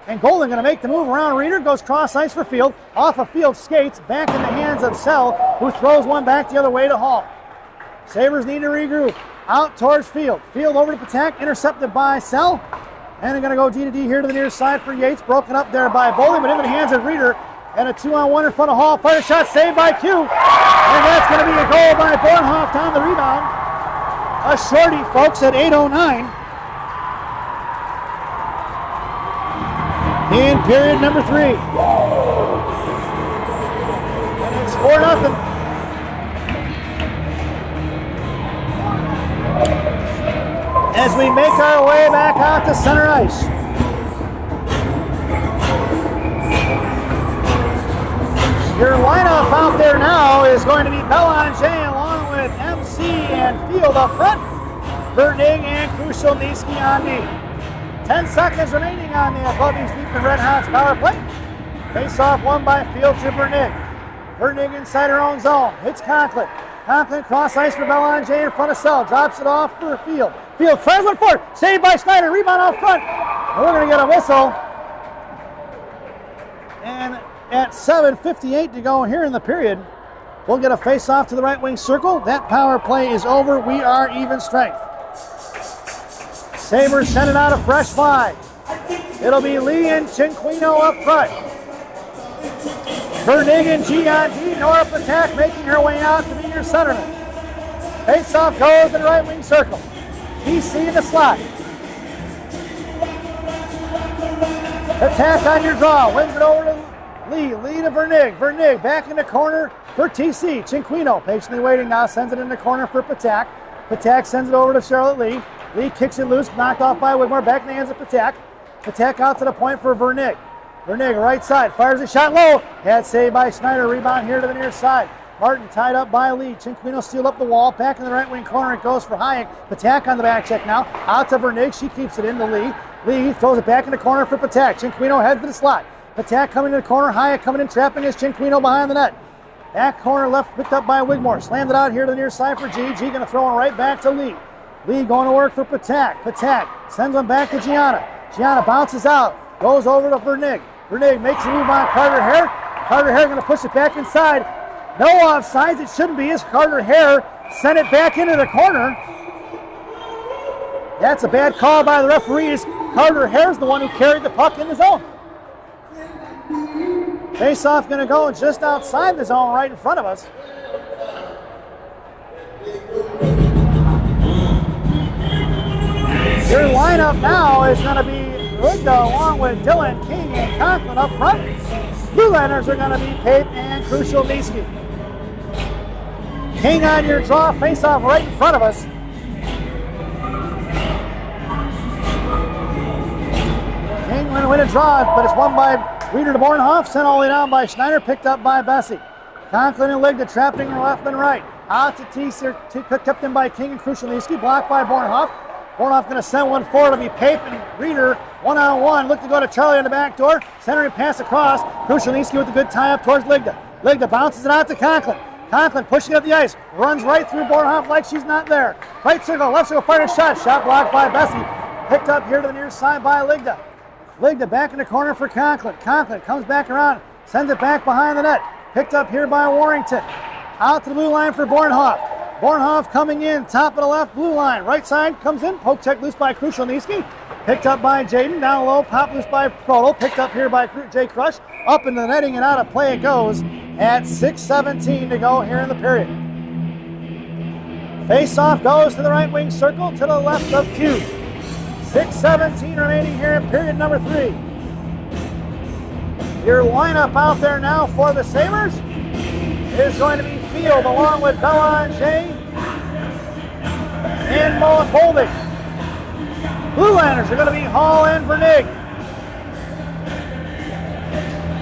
And Golden going to make the move around Reeder. Goes cross ice for Field. Off of Field skates. Back in the hands of Sell, who throws one back the other way to Hall. Sabres need to regroup. Out towards Field. Field over to Patak. Intercepted by Sell. And they're going to go D to D here to the near side for Yates. Broken up there by Bowlby, but into the hands of Reeder. And a 2-on-1 in front of Hall. Fire shot saved by Q. And that's going to be a goal by Bornhoff down the rebound. A shorty, folks, at 8:09. In period number 3. And it's 4-0. As we make our way back out to center ice. Your lineup out there now is going to be Belanger along with MC and Field up front. Vernig and Krushelnyski on D. 10 seconds remaining on the Bubby's Beef and Red Hots power play. Face off won by Field to Vernig. Vernig inside her own zone. Hits Conklin. Conklin cross ice for Belanger in front of Sell. Drops it off for Field. Field fires one forward. Saved by Schneider. Rebound out front. And we're going to get a whistle. And at 7:58 to go here in the period, we'll get a face-off to the right wing circle. That power play is over. We are even strength. Sabres send it out a fresh 5. It'll be Lee and Cinquino up front. Vernig and G on D. Nora Patak making her way out to be your centerman. Face-off goes in the right wing circle. PC in the slot. Patak on your draw. Wins it over to Lee. Lee to Vernig. Vernig back in the corner for TC. Cinquino patiently waiting now. Sends it in the corner for Patak. Patak sends it over to Charlotte Lee. Lee kicks it loose. Knocked off by Wigmore. Back in the hands of Patak. Patak out to the point for Vernig. Vernig right side. Fires a shot low. Had saved by Schneider. Rebound here to the near side. Martin tied up by Lee. Cinquino steal up the wall. Back in the right wing corner. It goes for Hayek. Patak on the back check now. Out to Vernig. She keeps it in to Lee. Lee throws it back in the corner for Patak. Cinquino heads to the slot. Patak coming to the corner. Hayek coming in, trapping his Cinquino behind the net. Back corner left, picked up by Wigmore. Slammed it out here to the near side for G. G going to throw one right back to Lee. Lee going to work for Patak. Patak sends one back to Gianna. Gianna bounces out. Goes over to Vernig. Vernig makes a move on Carter Hare. Carter Hare going to push it back inside. No offsides. It shouldn't be. As Carter Hare sent it back into the corner. That's a bad call by the referees. Carter Hare's the one who carried the puck in the zone. Face-off going to go just outside the zone right in front of us. Your lineup now is going to be Rudda along with Dylan, King, and Conklin up front. Blue Liners are going to be Pape and Krushelnyski. King on your draw, face-off right in front of us. King going to win a draw, but it's won by Reeder to Bornhoff, sent all the way down by Schneider, picked up by Bessie. Conklin and Ligda trapping left and right. Out to Teaser, kept in by King and Krushelnyski, blocked by Bornhoff. Bornhoff going to send one forward to be Pape and Reeder, one-on-one. Look to go to Charlie on the back door. Centering pass across. Krushelnyski with a good tie-up towards Ligda. Ligda bounces it out to Conklin. Conklin pushing up the ice. Runs right through Bornhoff like she's not there. Right circle, left circle, fire shot. Shot blocked by Bessie. Picked up here to the near side by Ligda. Legged it back in the corner for Conklin. Conklin comes back around, sends it back behind the net. Picked up here by Warrington. Out to the blue line for Bornhoff. Bornhoff coming in, top of the left blue line. Right side comes in, poke check loose by Krushelnyski. Picked up by Jaden, down low, pop loose by Proto. Picked up here by Jay Crush. Up into the netting and out of play it goes at 6:17 to go here in the period. Face-off goes to the right wing circle to the left of Q. 6:17 remaining here in period number 3. Your lineup out there now for the Sabres is going to be Field along with Belanger and Bolding. Blue Liners are going to be Hall and Vernig.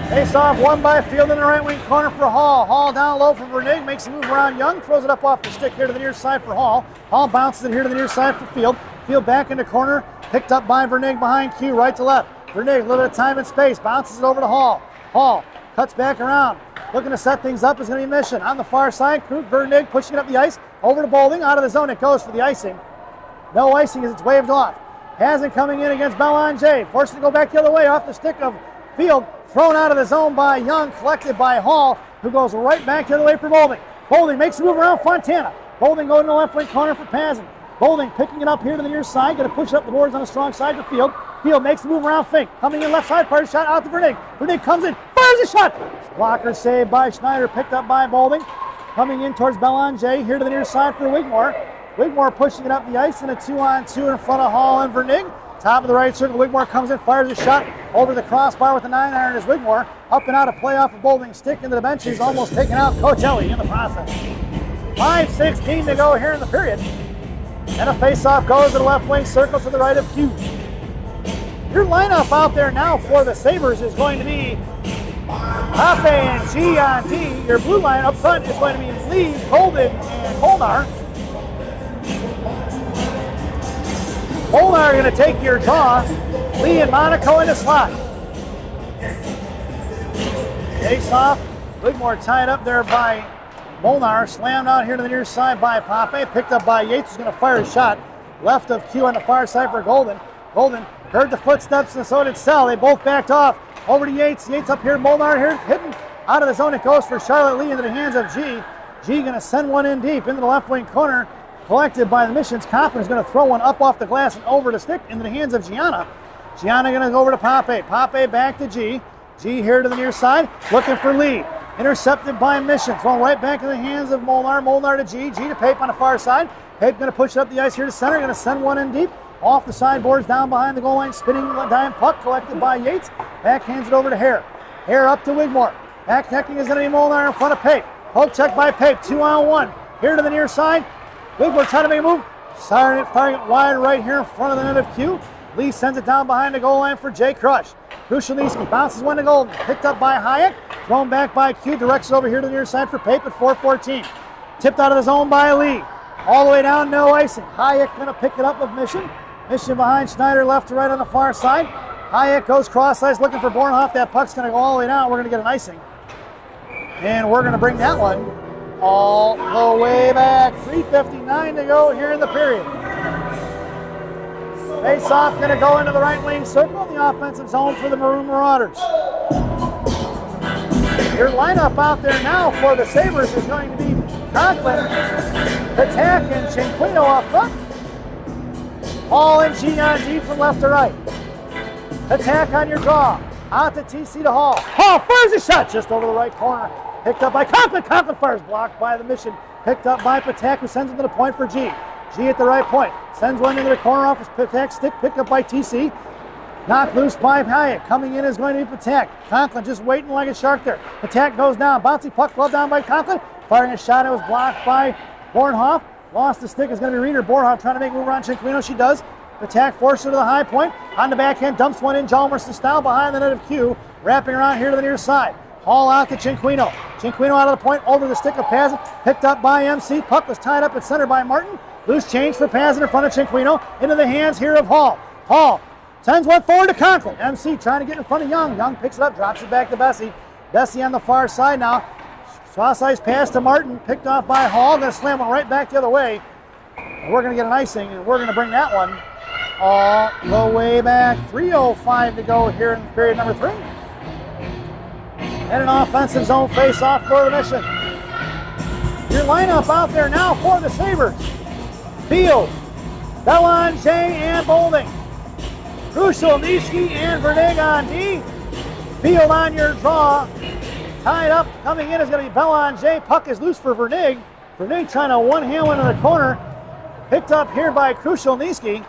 Face-off won by Field in the right wing corner for Hall. Hall down low for Vernig, makes a move around Young, throws it up off the stick here to the near side for Hall. Hall bounces it here to the near side for Field. Field back in the corner, picked up by Vernig behind Q, right to left. Vernig, a little bit of time and space, bounces it over to Hall. Hall cuts back around, looking to set things up is going to be Mission. On the far side, Vernig pushing it up the ice, over to Bolding, out of the zone it goes for the icing. No icing as it's waved off. Hazen coming in against Belanger, forced to go back the other way off the stick of Field, thrown out of the zone by Young, collected by Hall, who goes right back the other way for Bolding. Bolding makes a move around Fontana. Bolding going to the left wing corner for Pazin. Bolding picking it up here to the near side, going to push it up the boards on the strong side to Field. Field makes a move around Fink, coming in left side, fires a shot out to Vernig. Vernig comes in, fires a shot. Blocker saved by Schneider, picked up by Bolding. Coming in towards Belanger, here to the near side for Wigmore. Wigmore pushing it up the ice in a 2-on-2 in front of Hall and Vernig. Top of the right circle, Wigmore comes in, fires a shot over the crossbar with the 9-iron as Wigmore. Up and out of play off of Bolding, stick into the bench. He's almost taken out Coach Ellie in the process. 5:16 to go here in the period. And a face-off goes to the left wing circle to the right of Q. Your lineup out there now for the Sabres is going to be Pape and G on D. Your blue line up front is going to be Lee, Golden, and Molnar. Molnar are going to take your draw. Lee and Monaco in the slot. Face-off. Wigmore tied up there by Molnar, slammed out here to the near side by Pape, picked up by Yates, who's going to fire a shot. Left of Q on the far side for Golden. Golden heard the footsteps and so did Sell. They both backed off. Over to Yates. Yates up here, Molnar here, hidden out of the zone. It goes for Charlotte Lee into the hands of G. G going to send one in deep into the left wing corner. Collected by the Missions. Coppin is going to throw one up off the glass and over the stick into the hands of Gianna. Gianna going to go over to Pape. Pape back to G. G here to the near side, looking for Lee. Intercepted by Mission. Thrown right back in the hands of Molnar. Molnar to G. G to Pape on the far side. Pape going to push it up the ice here to center. Going to send one in deep. Off the sideboards, down behind the goal line. Spinning dime puck collected by Yates. Back hands it over to Hare. Hare up to Wigmore. Back checking is going to be Molnar in front of Pape. Poke check by Pape. 2-on-1. Here to the near side. Wigmore trying to make a move. Firing it wide right here in front of the net of Q. Lee sends it down behind the goal line for Jay Crush. Krushelnyski bounces one to goal. Picked up by Hayek. Thrown back by Q. Directs it over here to the near side for Pape at 4:14. Tipped out of the zone by Lee. All the way down, no icing. Hayek going to pick it up with Mission. Mission behind Schneider, left to right on the far side. Hayek goes cross-ice looking for Bornhoff. That puck's going to go all the way down. We're going to get an icing. And we're going to bring that one all the way back. 3:59 to go here in the period. Face-off going to go into the right wing circle in the offensive zone for the Maroon Marauders. Your lineup out there now for the Sabres is going to be Conklin, Patak, and Cinquino up front. Hall and G on G from left to right. Patak on your draw. Out to TC to Hall. Hall fires a shot just over the right corner. Picked up by Conklin. Conklin fires, blocked by the Mission. Picked up by Patak, who sends it to the point for G. G at the right point. Sends one into the corner off his Patak stick. Picked up by TC. Knocked loose by Hayek. Coming in is going to be Patak. Conklin just waiting like a shark there. Patak goes down. Bouncy puck glove down by Conklin. Firing a shot. It was blocked by Bornhoff. Lost the stick is going to be Reeder. Bornhoff trying to make a move around Cinquino. She does. Patak forces her to the high point. On the backhand. Dumps one in. Jalmerson style behind the net of Q. Wrapping around here to the near side. Hall out to Cinquino. Cinquino out of the point. Over the stick of Pazin. Picked up by MC. Puck was tied up at center by Martin. Loose change for Pazin in front of Cinquino. Into the hands here of Hall. Hall sends one forward to Conklin. MC trying to get in front of Young. Young picks it up, drops it back to Bessie. Bessie on the far side now. Cross-ice pass to Martin. Picked off by Hall. Going to slam one right back the other way. And we're going to get an icing, and we're going to bring that one all the way back. 3:05 to go here in period number 3. And an offensive zone face-off for the Mission. Your lineup out there now for the Sabres. Field, Belanger, and Bolding. Krushelnyski and Vernig on D. Field on your draw. Tied up, coming in is going to be Belanger. Puck is loose for Vernig. Vernig trying to one-hand one in the corner. Picked up here by Krushelnyski.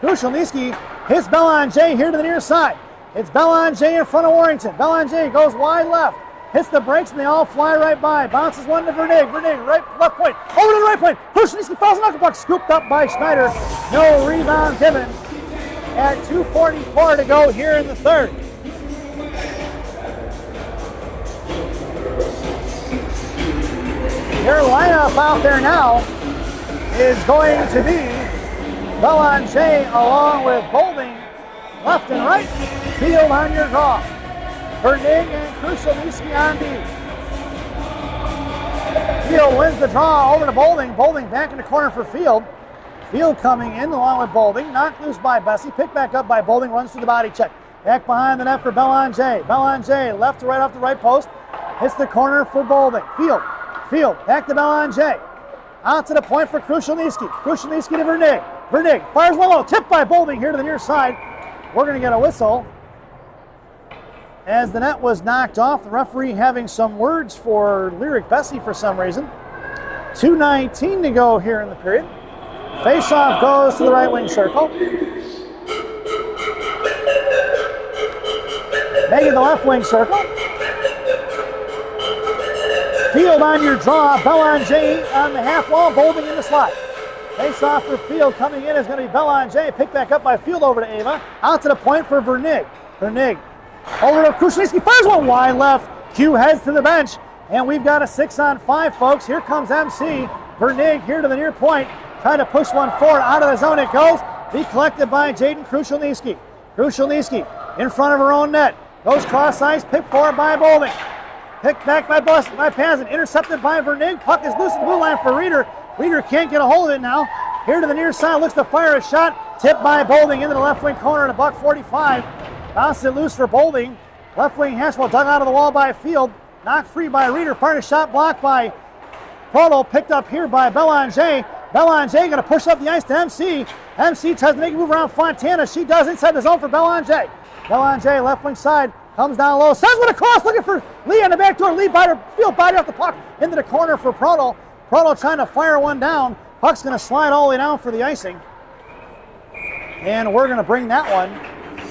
Krushelnyski hits Belanger here to the near side. It's Belanger in front of Warrington. Belanger goes wide left. Hits the brakes and they all fly right by. Bounces one to Vernig. Vernig, right, left point. Over to the right point. Krushelnyski falls knuckle puck. Scooped up by Schneider. No rebound given. At 2:44 to go here in the third. Your lineup out there now is going to be Belanger along with Bolding left and right. Field on your draw. Vernig and Krushelnyski on D. Field wins the draw over to Bolding. Bolding back in the corner for Field. Field coming in along with Bolding. Knocked loose by Bessie. Picked back up by Bolding. Runs through the body check. Back behind the net for Belanger. Belanger left to right off the right post. Hits the corner for Bolding. Field back to Belanger. Out to the point for Krushelnyski. Krushelnyski to Vernig. Vernig fires one low. Tipped by Bolding here to the near side. We're going to get a whistle as the net was knocked off. The referee having some words for Lyric Bessie for some reason. 2:19 to go here in the period. Face-off goes to the right wing circle. Making the left wing circle. Field on your draw. Belanger on the half wall. Bolding in the slot. Face-off for Field. Coming in is going to be Belanger. Picked back up by Field over to Ava. Out to the point for Vernig. Vernig over to Krushelnyski. Fires one wide left. Q heads to the bench. And we've got a 6-on-5, folks. Here comes MC. Vernig here to the near point. Trying to push one forward. Out of the zone it goes. Be collected by Jaden Krushelnyski. Krushelnyski in front of her own net. Goes cross ice. Picked forward by Bolding. Picked back by Pazin. Intercepted by Vernig. Puck is loose in the blue line for Reeder. Reeder can't get a hold of it now. Here to the near side. Looks to fire a shot. Tipped by Bolding into the left wing corner at $1:45. Bounces it loose for Bolding. Left wing Hashwell dug out of the wall by Field. Knocked free by Reeder. Fired a shot blocked by Proto. Picked up here by Belanger. Belanger going to push up the ice to MC. MC tries to make a move around Fontana. She does inside the zone for Belanger. Belanger left wing side. Comes down low. Sends one across. Looking for Lee on the back door. Lee Field body off the puck into the corner for Proto. Proto trying to fire one down. Puck's going to slide all the way down for the icing. And we're going to bring that one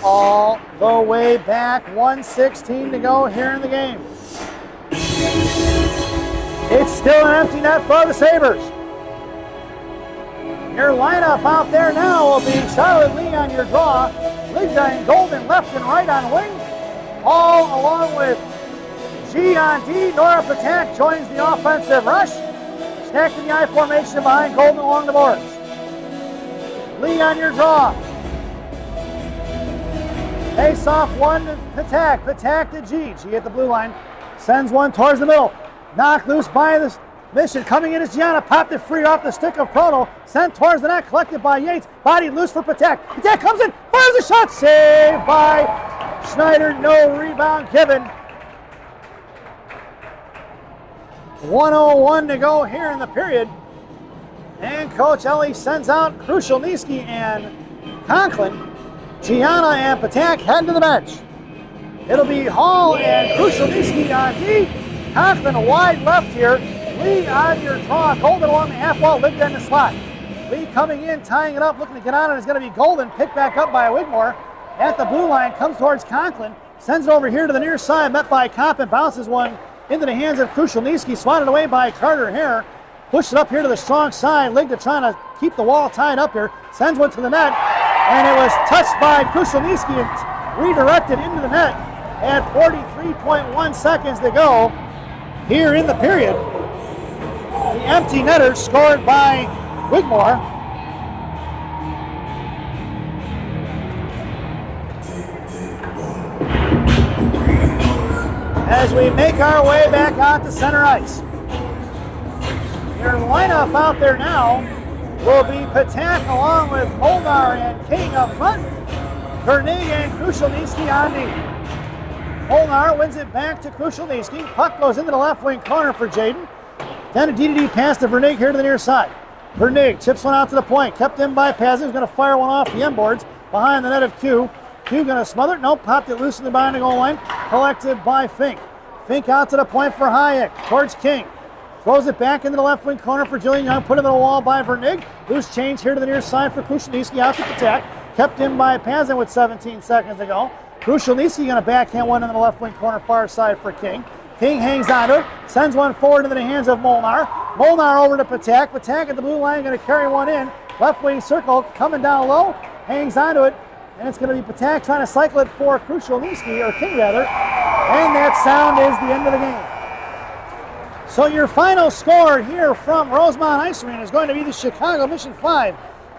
all the way back. 1:16 to go here in the game. It's still an empty net for the Sabres. Your lineup out there now will be Charlotte Lee on your draw. Ligda and Golden left and right on wing. All along with G on D. Nora Patak joins the offensive rush. Stacked in the I formation behind Golden along the boards. Lee on your draw. Face off one to Patak. Patak to G. G at the blue line. Sends one towards the middle. Knocked loose by the Mission. Coming in is Gianna. Popped it free off the stick of Proto. Sent towards the net. Collected by Yates. Body loose for Patak. Patak comes in. Fires a shot. Saved by Schneider. No rebound given. 1:01 to go here in the period. And Coach Ellie sends out Krushelnyski and Conklin. Gianna and Patak head to the bench. It'll be Hall and Krushelnyski on D. Conklin wide left here. Lee on your draw. Golden along the half wall. Lived in the slot. Lee coming in, tying it up, looking to get on it is going to be Golden. Picked back up by Wigmore at the blue line. Comes towards Conklin. Sends it over here to the near side. Met by Kopp and bounces one into the hands of Krushelnyski. Swatted away by Carter Hare. Pushed it up here to the strong side. Ligda trying to keep the wall tied up here. Sends one to the net. And it was touched by Krushelnyski and redirected into the net at 43.1 seconds to go here in the period. The empty netter scored by Wigmore. As we make our way back out to center ice. Your lineup out there now will be Patak along with Molnar and King up front. Vernig and Krushelnyski on D. Molnar wins it back to Krushelnyski. Puck goes into the left wing corner for Jaden. Then a DDD pass to Vernig here to the near side. Vernig chips one out to the point. Kept in by Pazin, who's going to fire one off the end boards behind the net of Q. Q going to smother it. Nope, popped it loose in the behind the goal line. Collected by Fink. Fink out to the point for Hayek. Towards King. Throws it back into the left wing corner for Jillian Young. Put it in the wall by Vernig. Loose change here to the near side for Krushelnyski. Out to attack. Kept in by Pazin with 17 seconds to go. Krushelnyski going to backhand one in the left wing corner far side for King. King hangs onto it, sends one forward into the hands of Molnar. Molnar over to Patak. Patak at the blue line, going to carry one in. Left wing circle, coming down low, hangs onto it, and it's going to be Patak trying to cycle it for Krushelnyski, or King rather, and that sound is the end of the game. So your final score here from Rosemont Ice Arena is going to be the Chicago Mission 5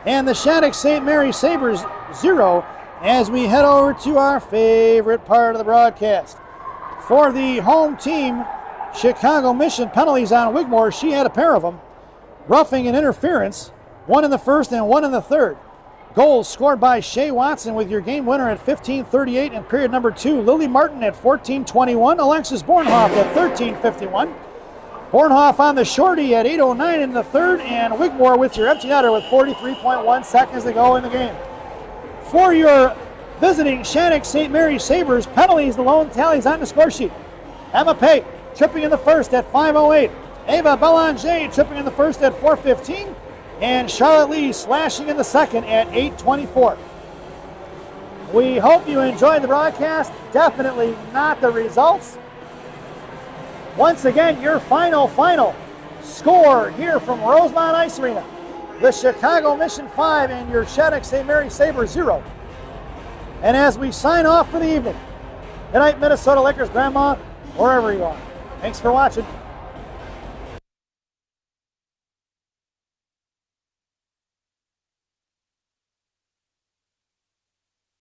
and the Shattuck St. Mary Sabres 0 as we head over to our favorite part of the broadcast. For the home team, Chicago Mission, penalties on Wigmore. She had a pair of them. Roughing and interference, one in the first and one in the third. Goals scored by Shea Watson with your game winner at 15:38 in period number 2. Lily Martin at 14:21. Alexis Bornhoff at 13:51. Bornhoff on the shorty at 8:09 in the third. And Wigmore with your empty netter with 43.1 seconds to go in the game. For your visiting Shattuck St. Mary Sabres, penalties, the lone tallies on the score sheet. Emma Pate tripping in the first at 5:08. Ava Belanger tripping in the first at 4:15. And Charlotte Lee slashing in the second at 8:24. We hope you enjoyed the broadcast. Definitely not the results. Once again, your final score here from Rosemont Ice Arena. The Chicago Mission 5 and your Shattuck St. Mary Sabres 0. And as we sign off for the evening, good night, Minnesota Lakers, Grandma, wherever you are. Thanks for watching.